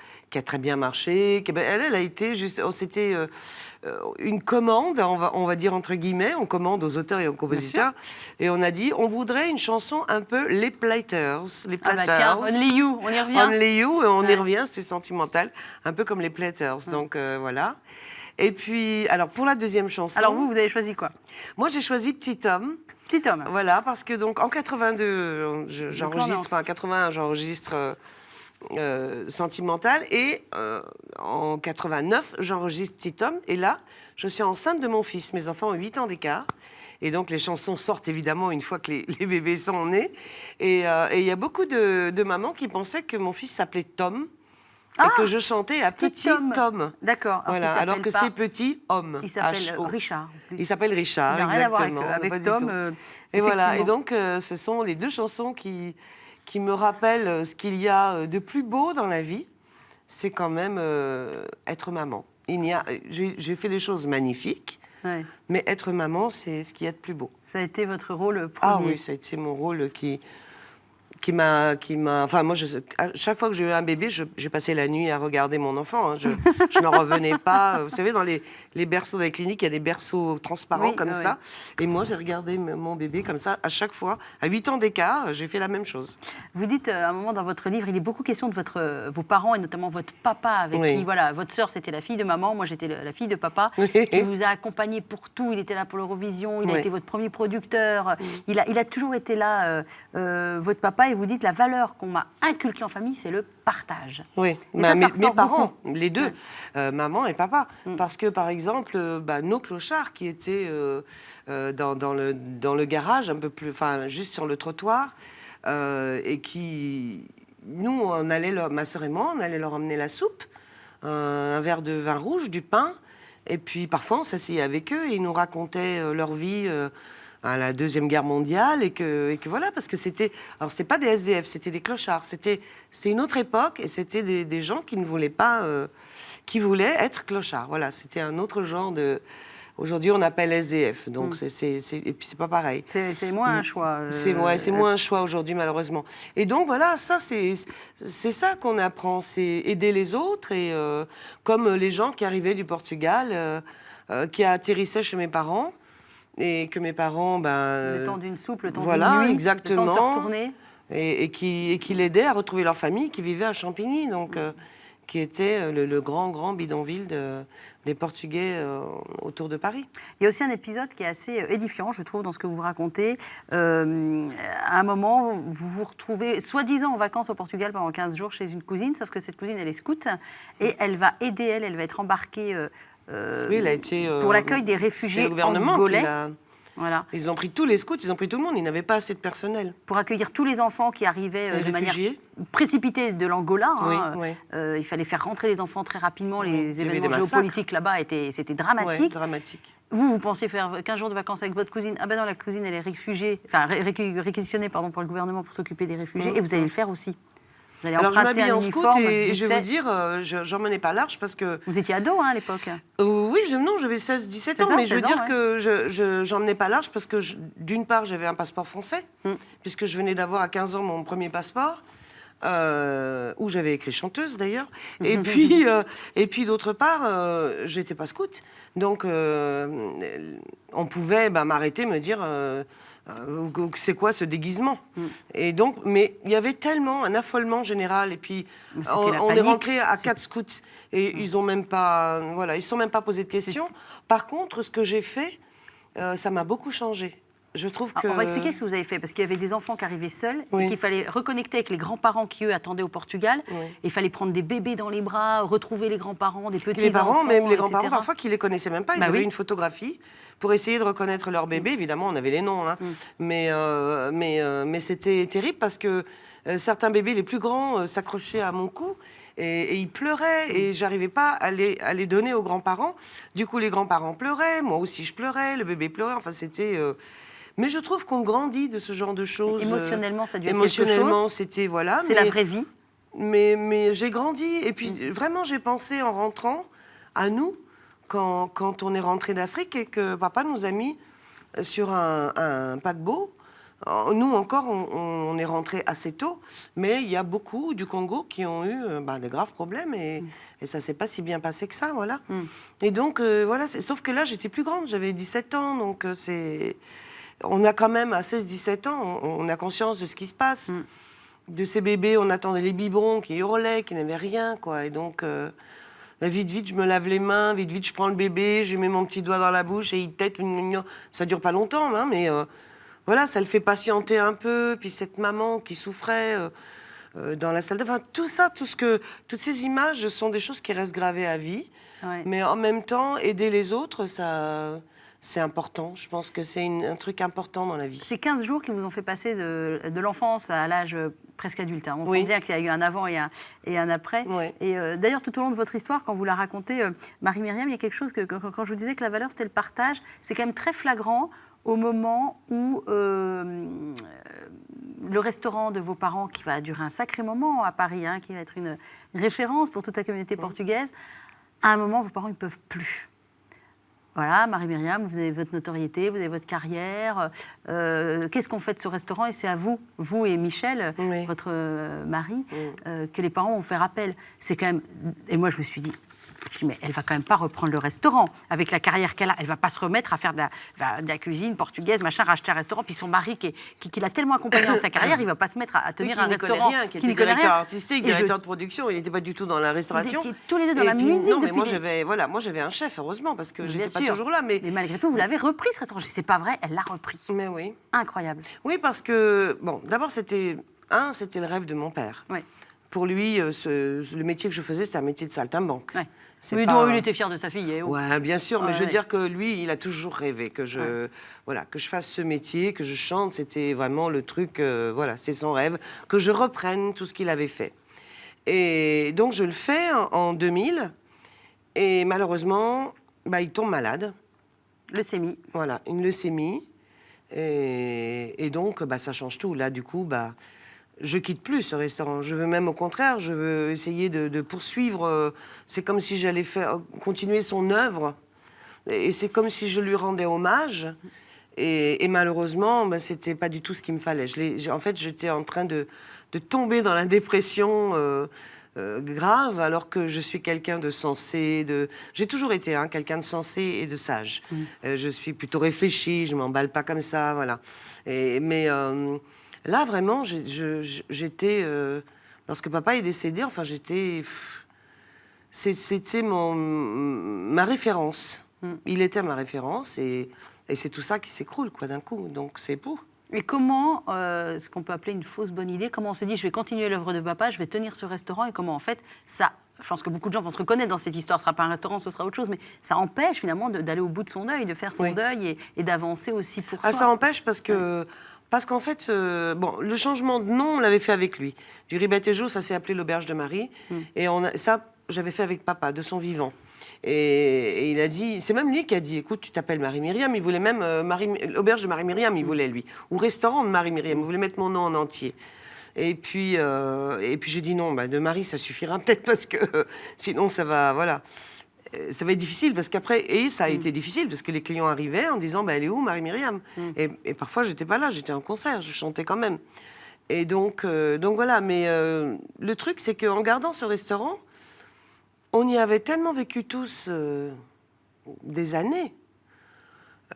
très bien marché. Elle a été juste. C'était une commande, on va dire entre guillemets. On commande aux auteurs et aux compositeurs. Et on a dit, on voudrait une chanson un peu les Platters. Les Ah bah Platters. tiens, Only You, on y revient. Only You, et on y Ouais. revient, c'était Sentimental. Un peu comme les Platters. Donc voilà. Et puis, alors pour la deuxième chanson. Alors vous avez choisi quoi? Moi, j'ai choisi Petit Homme. Petit homme. Voilà, parce que donc en 82, j'enregistre, enfin en 81, j'enregistre Sentimental, et en 89, j'enregistre Petit Homme, et là, je suis enceinte de mon fils. Mes enfants ont 8 ans d'écart, Et donc, les chansons sortent évidemment une fois que les bébés sont nés. Et il y a beaucoup de mamans qui pensaient que mon fils s'appelait Tom et que je chantais à Petit Tom. D'accord. Voilà, alors que c'est Petit Homme. Il s'appelle H-O. Richard. en plus. Il s'appelle Richard, Il n'a rien à voir exactement. avec Pas du Tom. tout. Et voilà, et effectivement. donc ce sont les deux chansons qui me rappellent ce qu'il y a de plus beau dans la vie, c'est quand même être maman. J'ai fait des choses magnifiques, Ouais. mais être maman, c'est ce qu'il y a de plus beau. Ça a été votre rôle premier. Ah oui, c'est mon rôle qui m'a... Enfin, moi, à chaque fois que j'ai eu un bébé, j'ai passé la nuit à regarder mon enfant. Hein. Je n'en revenais pas. Vous savez, dans les berceaux de la clinique, il y a des berceaux transparents Oui, comme oui. ça. Et moi, j'ai regardé mon bébé comme ça à chaque fois. À 8 ans d'écart, j'ai fait la même chose. Vous dites à un moment dans votre livre, il est beaucoup question de vos parents et notamment votre papa avec Oui. qui, voilà, votre sœur c'était la fille de maman, moi j'étais la fille de papa, Oui. qui vous a accompagné pour tout. Il était là pour l'Eurovision, il a Oui. été votre premier producteur, il a toujours été là, votre papa. Et vous dites la valeur qu'on m'a inculquée en famille, c'est le partage. Oui, Et ça mes ressort parents, beaucoup. les deux, maman et papa. Parce que, par exemple, nos clochards qui étaient dans le garage, un peu plus, enfin, juste sur le trottoir, et qui, nous, ma sœur et moi, on allait leur emmener la soupe, un verre de vin rouge, du pain, et puis parfois on s'asseyait avec eux et ils nous racontaient leur vie à la Deuxième Guerre mondiale et que voilà, parce que c'était pas des SDF, c'était des clochards, c'était une autre époque et c'était des gens qui ne voulaient pas, qui voulaient être clochards. Voilà, c'était un autre genre de. Aujourd'hui, on appelle SDF, donc et puis c'est pas pareil. C'est moins un choix. C'est moins un choix aujourd'hui, malheureusement. Et donc, voilà, ça, c'est ça qu'on apprend, c'est aider les autres. Et comme les gens qui arrivaient du Portugal, qui atterrissaient chez mes parents, et que mes parents, Le temps d'une soupe, le temps voilà, d'une nuit, exactement. le temps de se retourner. Et qui l'aidaient à retrouver leur famille, qui vivait à Champigny, donc qui était le grand bidonville des Portugais autour de Paris. Il y a aussi un épisode qui est assez édifiant, je trouve, dans ce que vous racontez. À un moment, vous vous retrouvez, soi-disant, en vacances au Portugal pendant 15 jours chez une cousine, sauf que cette cousine, elle est scout, et elle va aider, elle va être embarquée Oui, elle a été, pour l'accueil des c'est réfugiés le gouvernement angolais. qui l'a- Voilà. Ils ont pris tous les scouts, ils ont pris tout le monde, ils n'avaient pas assez de personnel. Pour accueillir tous les enfants qui arrivaient Les de manière réfugiés. précipitée de l'Angola. Oui, hein. oui. Il fallait faire rentrer les enfants très rapidement. Il y Les avait événements des massacres. géopolitiques là-bas, c'était Ouais, dramatique. dramatique. Vous pensiez faire 15 jours de vacances avec votre cousine. Ah ben non, la cousine, elle est réfugiée, enfin réquisitionnée pardon, pour le gouvernement pour s'occuper des réfugiés. Et vous allez le faire aussi. Vous allez Alors je emprunter m'habille un en scout uniforme. et vite je vais fait. vous dire, j'en menais pas large parce que... Vous étiez ado hein, à l'époque. Oui, non, j'avais 16-17 C'est ans, ça, mais je veux 16 ans, dire ouais. que j'en menais pas large parce que d'une part, j'avais un passeport français, puisque je venais d'avoir à 15 ans mon premier passeport, où j'avais écrit chanteuse d'ailleurs, et puis d'autre part, j'étais pas scout, donc on pouvait m'arrêter, me dire... c'est quoi ce déguisement Et donc, mais il y avait tellement un affolement général. Et puis, Mais c'était la on est panique. rentré à 4 scouts et ils ont même pas, voilà, ils se sont même pas posé de questions. Par contre, ce que j'ai fait, ça m'a beaucoup changé. Je trouve que On va expliquer ce que vous avez fait, parce qu'il y avait des enfants qui arrivaient seuls Oui. et qu'il fallait reconnecter avec les grands-parents qui, eux, attendaient au Portugal. Oui. Et il fallait prendre des bébés dans les bras, retrouver les grands-parents, des petits les parents, enfants, même les etc. grands-parents, parfois, qui les connaissaient même pas. Ils Bah avaient oui. une photographie pour essayer de reconnaître leur bébé. Évidemment, on avait les noms, hein. Mais c'était terrible parce que certains bébés, les plus grands, s'accrochaient à mon cou. Et ils pleuraient et j'arrivais pas à les donner aux grands-parents. Du coup, les grands-parents pleuraient, moi aussi je pleurais, le bébé pleurait. Enfin, c'était. Mais je trouve qu'on grandit de ce genre de choses. Émotionnellement, ça a dû être quelque chose. Émotionnellement, c'était voilà. C'est la vraie vie. Mais j'ai grandi et puis vraiment j'ai pensé en rentrant à nous quand on est rentré d'Afrique et que papa nous a mis sur un paquebot. Nous encore, on est rentré assez tôt, mais il y a beaucoup du Congo qui ont eu des graves problèmes et ça s'est pas si bien passé que ça, voilà. Et donc voilà, sauf que là j'étais plus grande, j'avais 17 ans, donc on a quand même à 16-17 ans, on a conscience de ce qui se passe. De ces bébés, on attendait les biberons qui hurlaient, qui n'avaient rien, quoi. Et donc, vite, je me lave les mains, vite, je prends le bébé, je mets mon petit doigt dans la bouche et il tète. Ça dure pas longtemps, hein, mais voilà, ça le fait patienter un peu. Puis cette maman qui souffrait dans la salle de bain, tout ça, toutes ces images sont des choses qui restent gravées à vie. Ouais. Mais en même temps, aider les autres, ça c'est important. Je pense que c'est un truc important dans la vie. C'est 15 jours qui vous ont fait passer de l'enfance à l'âge presque adulte. Hein. On Oui. sent bien qu'il y a eu un avant et un après. Oui. Et d'ailleurs, tout au long de votre histoire, quand vous la racontez, Marie-Myriam, il y a quelque chose que, quand je vous disais que la valeur, c'était le partage, c'est quand même très flagrant au moment où le restaurant de vos parents, qui va durer un sacré moment à Paris, hein, qui va être une référence pour toute la communauté portugaise, à un moment, vos parents ne peuvent plus. Voilà, Marie-Myriam, vous avez votre notoriété, vous avez votre carrière. Qu'est-ce qu'on fait de ce restaurant? Et c'est à vous, vous et Michel, Oui. votre mari, que les parents ont fait appel. C'est quand même... Et moi, je me suis dit, mais elle va quand même pas reprendre le restaurant. Avec la carrière qu'elle a, elle va pas se remettre à faire de la cuisine portugaise, machin, racheter un restaurant. Puis son mari, qui l'a tellement accompagné dans sa carrière, il va pas se mettre à tenir Oui, un qui n'y connaît restaurant rien, qui qui n'y était connaît directeur rien. artistique, Et je- directeur de production, il n'était pas du tout dans la Vous restauration. étiez tous les deux dans Et la puis, musique non, mais depuis moi des- moi j'avais un chef, heureusement, parce que Bien j'étais pas sûr. toujours là. Mais malgré tout, vous l'avez repris ce restaurant. C'est pas vrai, elle l'a repris. Mais oui. Incroyable. Oui, parce que, bon, d'abord, c'était le rêve de mon père. Ouais. Pour lui, le métier que je faisais, c'était un métier de saltimbanque. Ouais. C'est Oui, pas donc un- il était fier de sa fille. Eh oh. Ouais, bien sûr, mais Ouais, je veux ouais. dire que lui, il a toujours rêvé que voilà, que je fasse ce métier, que je chante. C'était vraiment le truc, voilà, c'est son rêve, que je reprenne tout ce qu'il avait fait. Et donc, je le fais en 2000. Et malheureusement, bah, il tombe malade. Leucémie. Voilà, une leucémie. Et donc, bah, ça change tout. Là, du coup, bah, je quitte plus ce restaurant. Je veux même, au contraire, je veux essayer de poursuivre. C'est comme si j'allais continuer son œuvre. Et c'est comme si je lui rendais hommage. Et malheureusement, bah, c'était pas du tout ce qu'il me fallait. En fait, j'étais en train de tomber dans la dépression grave, alors que je suis quelqu'un de sensé. J'ai toujours été quelqu'un de sensé et de sage. Je suis plutôt réfléchie, je m'emballe pas comme ça, voilà. Mais là, vraiment, j'étais... lorsque papa est décédé, enfin, j'étais... C'était ma référence. Il était ma référence et c'est tout ça qui s'écroule, quoi, d'un coup. Donc, c'est pour. Et comment, ce qu'on peut appeler une fausse bonne idée, comment on se dit, je vais continuer l'œuvre de papa, je vais tenir ce restaurant, et comment, en fait, ça... Je pense que beaucoup de gens vont se reconnaître dans cette histoire. Ce ne sera pas un restaurant, ce sera autre chose, mais ça empêche finalement d'aller au bout de son deuil, de faire son Oui. deuil et d'avancer aussi pour Ah, soi. ça empêche parce qu'en fait, bon, le changement de nom, on l'avait fait avec lui. Du Ribatejo, ça s'est appelé l'Auberge de Marie. Et ça, j'avais fait avec papa, de son vivant. Et il a dit, c'est même lui qui a dit, écoute, tu t'appelles Marie-Myriam. Il voulait même l'Auberge de Marie-Myriam, il voulait lui. Ou restaurant de Marie-Myriam, il voulait mettre mon nom en entier. Et puis j'ai dit non, bah, de Marie, ça suffira peut-être parce que sinon ça va, voilà. Ça va être difficile parce qu'après, et ça a été difficile parce que les clients arrivaient en disant, bah, elle est où Marie-Myriam et parfois, j'étais pas là, j'étais en concert, je chantais quand même. Et donc voilà, mais le truc, c'est qu'en gardant ce restaurant, on y avait tellement vécu tous des années.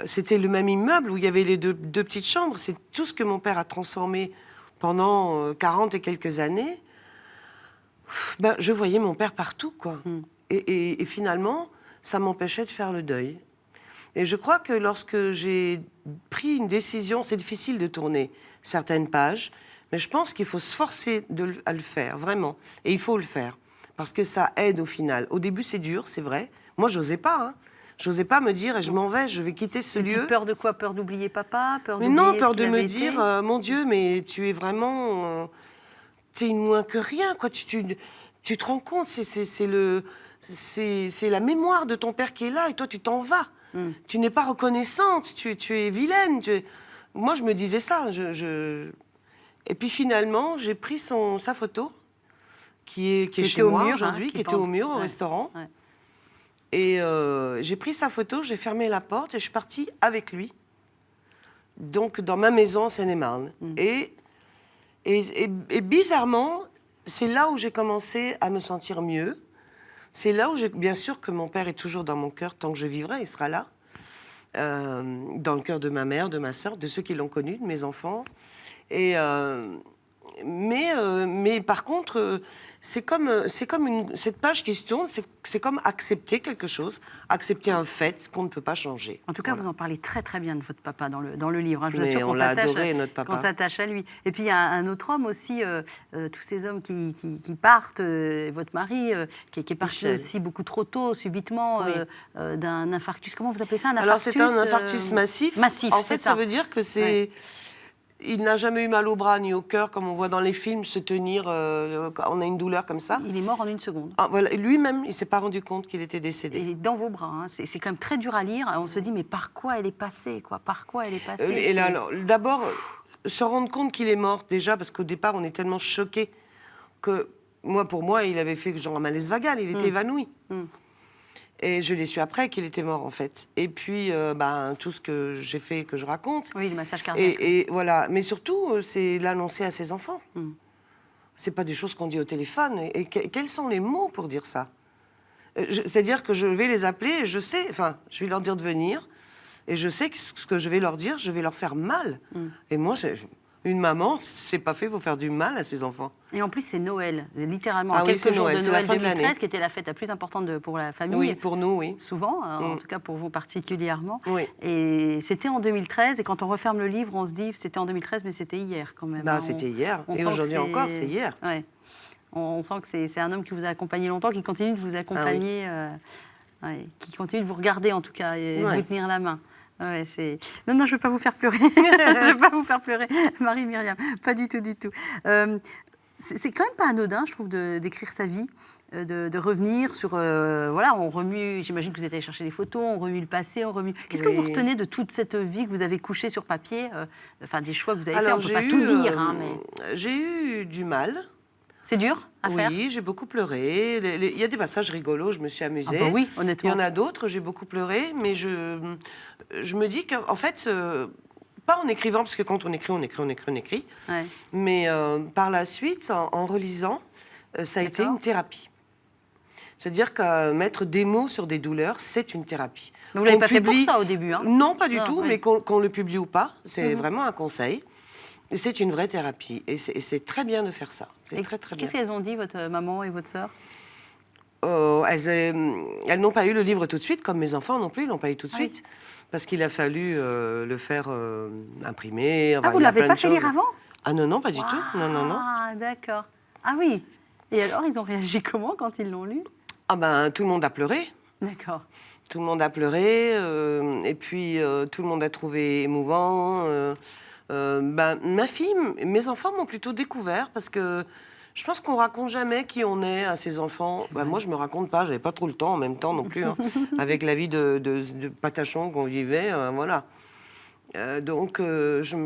C'était le même immeuble où il y avait les deux petites chambres. C'est tout ce que mon père a transformé pendant 40 et quelques années. Ben, je voyais mon père partout, quoi. Et finalement, ça m'empêchait de faire le deuil. Et je crois que lorsque j'ai pris une décision, c'est difficile de tourner certaines pages, mais je pense qu'il faut se forcer à le faire, vraiment. Et il faut le faire, parce que ça aide au final. Au début, c'est dur, c'est vrai. Moi, j'osais pas, hein. J'osais pas me dire, et je m'en vais, je vais quitter ce Et puis, lieu. peur de quoi? Peur d'oublier papa? Peur Mais d'oublier non, ce peur qu'il de me avait dire, été mon Dieu, mais tu es vraiment... tu es moins que rien, quoi. Tu te rends compte, c'est la mémoire de ton père qui est là, et toi, tu t'en vas. Tu n'es pas reconnaissante, tu es vilaine. Moi, je me disais ça. Et puis finalement, j'ai pris sa photo, qui est Qui chez était au moi mur, aujourd'hui, hein, qui était au mur au ouais. restaurant. Ouais. Et j'ai pris sa photo, j'ai fermé la porte et je suis partie avec lui, donc dans ma maison en Seine-et-Marne. Et bizarrement, c'est là où j'ai commencé à me sentir mieux. C'est là où bien sûr que mon père est toujours dans mon cœur, tant que je vivrai, il sera là. Dans le cœur de ma mère, de ma sœur, de ceux qui l'ont connu, de mes enfants. Et mais par contre, c'est comme cette page qui se tourne, c'est comme accepter quelque chose, accepter un fait qu'on ne peut pas changer. En tout cas, Voilà. vous en parlez très très bien de votre papa dans le livre. Hein. Je vous Mais assure on qu'on l'a s'attache, adoré, notre papa. qu'on s'attache à lui. Et puis il y a un autre homme aussi, tous ces hommes qui partent, votre mari qui est parti Michel. aussi beaucoup trop tôt, subitement, Oui. d'un infarctus. Comment vous appelez ça, un Alors infarctus c'est un infarctus massif. Massif, En c'est fait, ça. ça veut dire que c'est... Ouais. Il n'a jamais eu mal au bras ni au cœur, comme on voit dans les films, se tenir, quand on a une douleur comme ça. Il est mort en 1 seconde. Ah, voilà. Et lui-même, il ne s'est pas rendu compte qu'il était décédé. Il est dans vos bras. Hein. C'est quand même très dur à lire. On se dit, mais par quoi elle est passée, quoi? Par quoi elle est passée? Et là, C'est- alors, d'abord, se rendre compte qu'il est mort, déjà, parce qu'au départ, on est tellement choqués que, pour moi, il avait fait genre un malaise vagal, il était évanoui. Et je l'ai su après qu'il était mort, en fait. Et puis, tout ce que j'ai fait, que je raconte. Oui, le massage cardiaque. Et voilà. Mais surtout, c'est l'annoncer à ses enfants. C'est pas des choses qu'on dit au téléphone. Et quels sont les mots pour dire ça? C'est-à-dire que je vais les appeler, et je sais, enfin, je vais leur dire de venir, et je sais que ce que je vais leur dire, je vais leur faire mal. Et moi, une maman, c'est pas fait pour faire du mal à ses enfants. Et en plus, c'est Noël. C'est littéralement Ah à oui, quelques c'est jours Noël, de c'est la Noël fin de l'année. 2013, qui était la fête la plus importante pour la famille. Oui, pour nous, oui. Souvent, en tout cas pour vous particulièrement. Oui. Et c'était en 2013, et quand on referme le livre, on se dit c'était en 2013, mais c'était hier quand même. Bah, hein. c'était hier. on Et sent que aujourd'hui encore, c'est hier. Ouais. On sent que c'est un homme qui vous a accompagné longtemps, qui continue de vous accompagner, qui continue de vous regarder en tout cas, et de Ouais. vous tenir la main. Ouais, non, je ne veux pas vous faire pleurer. Je ne veux pas vous faire pleurer, Marie-Myriam. Pas du tout, du tout. C'est quand même pas anodin, je trouve, d'écrire sa vie, de revenir sur... voilà, on remue, j'imagine que vous êtes allé chercher des photos, on remue le passé, on remue... Qu'est-ce que vous Oui. retenez de toute cette vie que vous avez couchée sur papier, enfin, des choix que vous avez faits, Alors, on ne peut pas tout dire, hein, mais... j'ai eu du mal. C'est dur à faire? Oui, j'ai beaucoup pleuré. Il y a des passages rigolos, je me suis amusée. Ah bah oui, Il y honnêtement. en a d'autres, j'ai beaucoup pleuré, mais je me dis qu'en fait, pas en écrivant, parce que quand on écrit, on écrit. Ouais. Mais par la suite, en relisant, ça a été D'accord. une thérapie. C'est-à-dire que mettre des mots sur des douleurs, c'est une thérapie. Mais vous ne l'avez Qu'on pas fait pour publie- ça au début, hein? Non, pas du Non, tout, oui. mais qu'on le publie ou pas, c'est vraiment un conseil. Et c'est une vraie thérapie. Et c'est très bien de faire ça. C'est Et très, très bien. Qu'est-ce qu'elles ont dit, votre maman et votre sœur? Elles n'ont pas eu le livre tout de suite, comme mes enfants non plus, ils l'ont pas eu tout de Ah oui. suite. Parce qu'il a fallu le faire imprimer. Ah, enfin, vous il y a ne l'avez plein pas de fait lire choses. avant? Ah non, non, pas du tout. Non, non, non. Ah, d'accord. Ah oui. Et alors, ils ont réagi comment quand ils l'ont lu? Ah ben, tout le monde a pleuré. D'accord. Tout le monde a pleuré. Et puis, tout le monde a trouvé émouvant. Ma fille, mes enfants m'ont plutôt découvert parce que je pense qu'on raconte jamais qui on est à ses enfants. Moi, je me raconte pas. J'avais pas trop le temps en même temps non plus, hein, avec la vie de patachon qu'on vivait. Voilà. Donc, je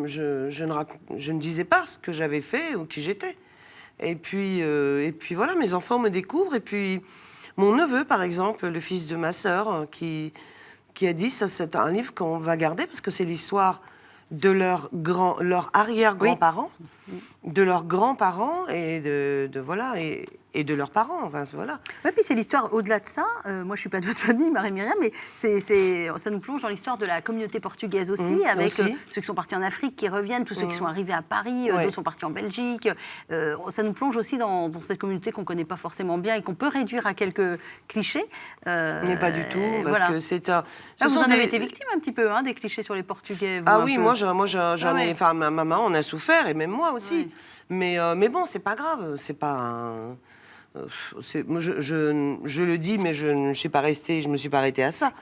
ne disais pas ce que j'avais fait ou qui j'étais. Et puis voilà, mes enfants me découvrent. Et puis, mon neveu, par exemple, le fils de ma sœur, qui a dit ça, c'est un livre qu'on va garder parce que c'est l'histoire de leur arrière-grands-parents, de leurs grands-parents et et de leurs parents. Enfin, voilà. Oui, puis c'est l'histoire au-delà de ça. Moi, je ne suis pas de votre famille, Marie-Myriam, mais ça nous plonge dans l'histoire de la communauté portugaise aussi, avec aussi. ceux qui sont partis en Afrique, qui reviennent, tous ceux qui sont arrivés à Paris, Ouais. d'autres sont partis en Belgique. Ça nous plonge aussi dans cette communauté qu'on ne connaît pas forcément bien et qu'on peut réduire à quelques clichés. Mais pas du tout, parce voilà. que c'est un... Ah, vous en avez été victime un petit peu, hein, des clichés sur les Portugais. vous, Ah un oui, peu. moi j'en ouais. ai... Enfin, ma maman en a souffert, et même moi aussi. Ouais. Mais bon, c'est pas grave, c'est pas un... moi, je le dis, mais je ne suis pas restée, je me suis pas arrêtée à ça.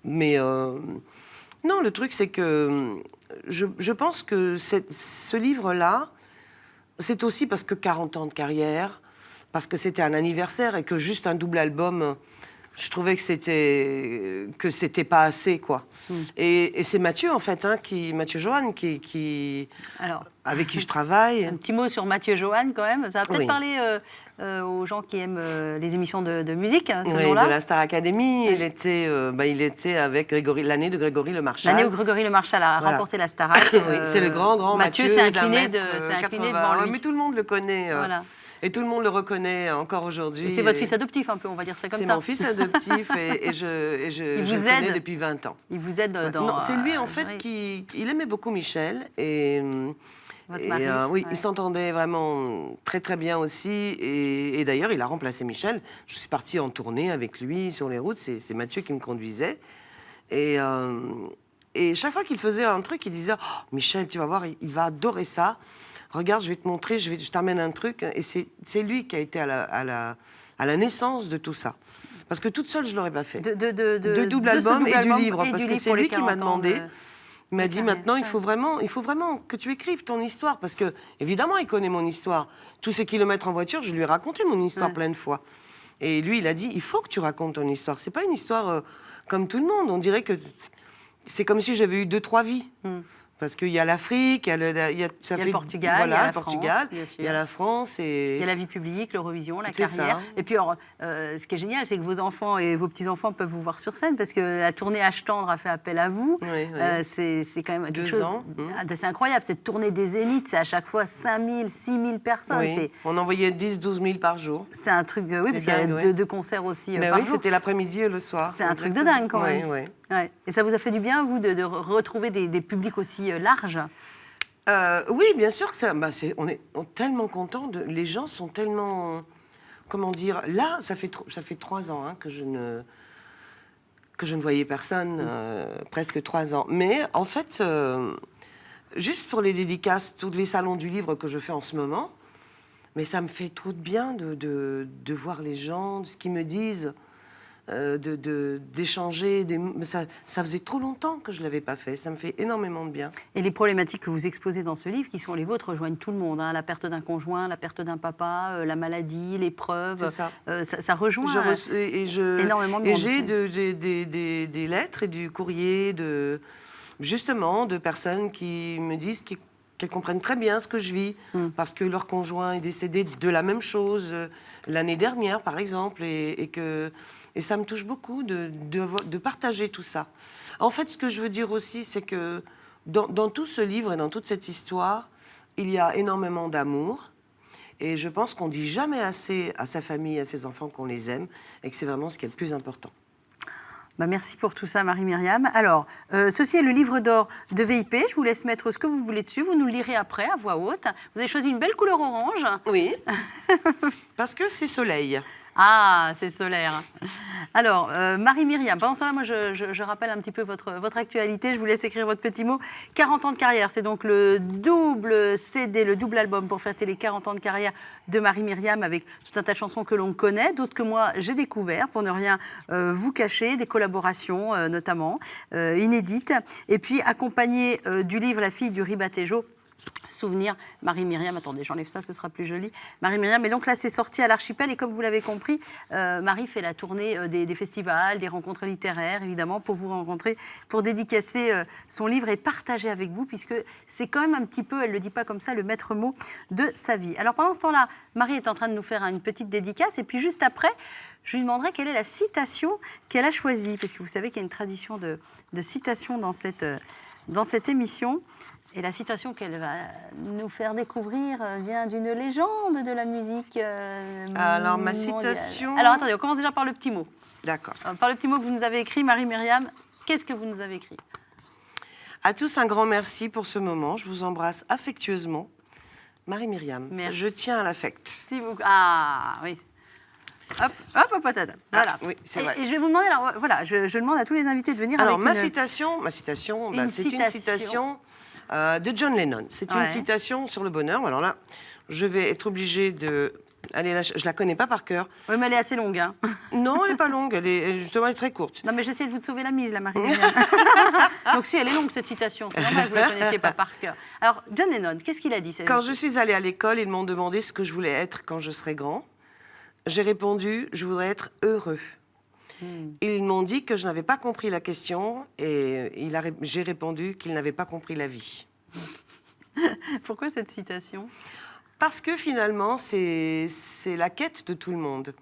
Mais non, le truc, c'est que je pense que ce livre-là, c'est aussi parce que 40 ans de carrière, parce que c'était un anniversaire et que juste un double album, je trouvais que c'était pas assez, quoi. Et c'est Mathieu, en fait, hein, Mathieu Johan, Alors, avec qui je travaille. un petit mot sur Mathieu Johan, quand même. Ça va peut-être Oui. parler aux gens qui aiment les émissions de musique, ce Oui, nom-là. de la Star Academy. Il était avec l'année de Grégory Le Marchal. L'année où Grégory Le Marchal a Voilà. remporté la Starac. Oui, c'est le grand Mathieu. Mathieu s'est d'un incliné, mètre, s'est incliné 80. devant Ouais, lui. mais tout le monde le connaît. Voilà. Et tout le monde le reconnaît encore aujourd'hui. Et c'est votre fils adoptif, un peu, on va dire ça comme C'est ça. mon fils adoptif et je vous le connais aide. depuis 20 ans. Il vous aide dans... Non, c'est lui en fait oui. il aimait beaucoup Michel et Votre Et, mari, oui, ouais. ils s'entendaient vraiment très très bien aussi. Et d'ailleurs, il a remplacé Michel. Je suis partie en tournée avec lui sur les routes. C'est Mathieu qui me conduisait. Et, euh, et chaque fois qu'il faisait un truc, il disait oh, Michel, tu vas voir, il va adorer ça. Regarde, je vais te montrer, je t'amène un truc. Et c'est lui qui a été à la naissance de tout ça. Parce que toute seule, je ne l'aurais pas fait. De double de ce album double et du album livre. et Parce du que livre c'est pour les lui qui m'a 40 ans demandé. de- Il m'a dit carrière. maintenant, il faut vraiment que tu écrives ton histoire. Parce que, évidemment, il connaît mon histoire. Tous ces kilomètres en voiture, je lui ai raconté mon histoire Ouais. plein de fois. Et lui, il a dit il faut que tu racontes ton histoire. C'est pas une histoire comme tout le monde. On dirait que c'est comme si j'avais eu 2-3 vies. Parce qu'il y a l'Afrique, il y a le Portugal, il y a voilà, la le Portugal, France, bien sûr. il y a la France et Il y a la vie publique, l'Eurovision, la C'est carrière. ça. Et puis, alors, ce qui est génial, c'est que vos enfants et vos petits-enfants peuvent vous voir sur scène parce que la tournée H-Tendre a fait appel à vous. Oui, oui. C'est quand même quelque 2 chose ans. c'est incroyable. Cette tournée des Zéniths, c'est à chaque fois 5 000, 6 000 personnes. Oui, on envoyait 10-12 000 par jour. C'est un truc, oui, parce C'est qu'il y a dingue, ouais. deux concerts aussi Ben par oui, jour. c'était l'après-midi et le soir. C'est un truc de Exactement. dingue quand même. Oui, oui. Ouais. Et ça vous a fait du bien, vous, de retrouver des publics aussi larges? Oui, bien sûr que ça. On est tellement contents. Les gens sont tellement. Comment dire. Là, ça fait 3 ans que je ne voyais personne. Presque 3 ans. Mais en fait, juste pour les dédicaces, tous les salons du livre que je fais en ce moment, mais ça me fait trop de bien de voir les gens, de ce qu'ils me disent. D'échanger. Ça faisait trop longtemps que je ne l'avais pas fait. Ça me fait énormément de bien. Et les problématiques que vous exposez dans ce livre, qui sont les vôtres, rejoignent tout le monde. Hein. La perte d'un conjoint, la perte d'un papa, la maladie, l'épreuve. C'est ça. Ça rejoint énormément de et monde. j'ai des lettres et du courrier justement de personnes qui me disent qu'elles comprennent très bien ce que je vis parce que leur conjoint est décédé de la même chose l'année dernière, par exemple, et ça me touche beaucoup de partager tout ça. En fait, ce que je veux dire aussi, c'est que dans tout ce livre et dans toute cette histoire, il y a énormément d'amour. Et je pense qu'on ne dit jamais assez à sa famille, à ses enfants qu'on les aime, et que c'est vraiment ce qui est le plus important. Merci pour tout ça, Marie-Myriam. Alors, ceci est le livre d'or de VIP. Je vous laisse mettre ce que vous voulez dessus. Vous nous le lirez après, à voix haute. Vous avez choisi une belle couleur orange. Oui, parce que c'est soleil. Ah, c'est solaire. Alors, Marie-Myriam, pendant ce temps-là, moi, je rappelle un petit peu votre actualité. Je vous laisse écrire votre petit mot. 40 ans de carrière, c'est donc le double CD, le double album pour fêter les 40 ans de carrière de Marie-Myriam avec tout un tas de chansons que l'on connaît, d'autres que moi, j'ai découvert, pour ne rien vous cacher, des collaborations notamment, inédites. Et puis, accompagné du livre La fille du ribatejo, souvenir, Marie-Myriam, attendez, j'enlève ça, ce sera plus joli. Marie-Myriam, et donc là, c'est sorti à l'Archipel, et comme vous l'avez compris, Marie fait la tournée des festivals, des rencontres littéraires, évidemment, pour vous rencontrer, pour dédicacer son livre et partager avec vous, puisque c'est quand même un petit peu, elle ne le dit pas comme ça, le maître mot de sa vie. Alors pendant ce temps-là, Marie est en train de nous faire une petite dédicace, et puis juste après, je lui demanderai quelle est la citation qu'elle a choisie, parce que vous savez qu'il y a une tradition de citation dans cette émission. Et la citation qu'elle va nous faire découvrir vient d'une légende de la musique Alors, ma mondiale. citation... Alors, attendez, on commence déjà par le petit mot. D'accord. Par le petit mot que vous nous avez écrit, Marie-Myriam, qu'est-ce que vous nous avez écrit? À tous, un grand merci pour ce moment. Je vous embrasse affectueusement. Marie-Myriam, Merci. je tiens à l'affect. Si vous... Ah, oui. Hop, hop, hop, hop, voilà. oui, c'est vrai. Et je vais vous demander, alors voilà, je demande à tous les invités de venir Alors, avec ma une... citation, Une c'est une citation de John Lennon. C'est une Ouais. citation sur le bonheur. Alors là, je vais être obligée de... Allez, là, je ne la connais pas par cœur. Oui, mais elle est assez longue, hein. Non, elle n'est pas longue, justement, elle est très courte. Non, mais j'essaie de vous sauver la mise, là, Marie-Myriam. Donc si, elle est longue, cette citation. C'est normal que vous ne la connaissiez pas par cœur. Alors, John Lennon, qu'est-ce qu'il a dit? Quand je suis allée à l'école, ils m'ont demandé ce que je voulais être quand je serais grand. J'ai répondu, je voudrais être heureux. Ils m'ont dit que je n'avais pas compris la question et j'ai répondu qu'ils n'avaient pas compris la vie. Pourquoi cette citation? Parce que finalement, c'est la quête de tout le monde.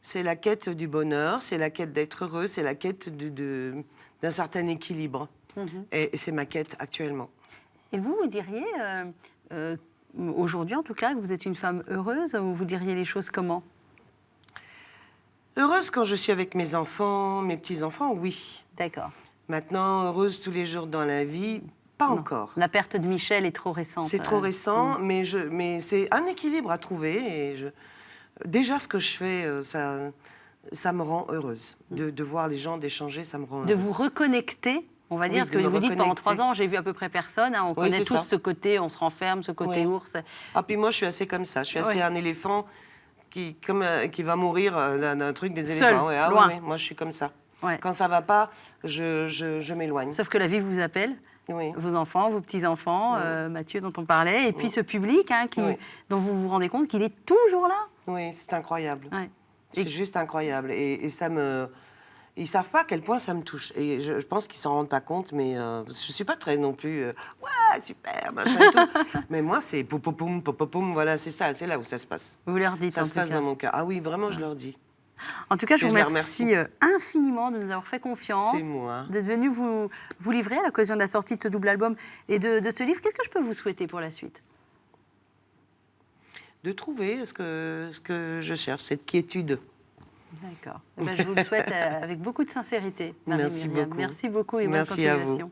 C'est la quête du bonheur, c'est la quête d'être heureux, c'est la quête d'un certain équilibre. Et c'est ma quête actuellement. Et vous diriez, aujourd'hui en tout cas, que vous êtes une femme heureuse, ou vous diriez les choses comment? Heureuse quand je suis avec mes enfants, mes petits-enfants, oui. D'accord. Maintenant, heureuse tous les jours dans la vie, Pas Non. encore. La perte de Michel est trop récente. C'est trop récent, mais c'est un équilibre à trouver. Et déjà, ce que je fais, ça me rend heureuse. De voir les gens, d'échanger, ça me rend heureuse. De vous reconnecter, on va dire, Oui, parce que de me vous dites pendant reconnecter. 3 ans, j'ai vu à peu près personne. Hein, on Oui, connaît c'est tous ça. ce côté, on se renferme, ce côté Oui. ours. Ah, puis moi, je suis assez comme ça. Je suis assez Ouais. un éléphant qui va mourir d'un truc des Seul, éléphants. Ouais, loin. oui, moi, je suis comme ça. Ouais. Quand ça va pas, je m'éloigne. Sauf que la vie vous appelle, Oui. vos enfants, vos petits-enfants, Mathieu dont on parlait, et puis ce public hein, Oui. dont vous vous rendez compte qu'il est toujours là. Oui, c'est incroyable. Ouais. C'est juste incroyable. Et ça me... Ils savent pas à quel point ça me touche. Et je pense qu'ils s'en rendent pas compte, mais je suis pas très non plus... ouais, super, machin et tout. Mais moi, c'est poum, poum, voilà, c'est ça. C'est là où ça se passe. Vous leur dites Ça en se tout passe cas. dans mon cœur. Ah oui, vraiment, je leur dis. En tout cas, je Et vous je les remercie infiniment de nous avoir fait confiance, C'est moi. d'être venu vous livrer à l'occasion de la sortie de ce double album et de ce livre. Qu'est-ce que je peux vous souhaiter pour la suite? De trouver ce que je cherche, cette quiétude. D'accord. Eh ben, je vous le souhaite avec beaucoup de sincérité, Marie-Myriam. Merci beaucoup. Merci beaucoup et bonne Merci à vous. continuation.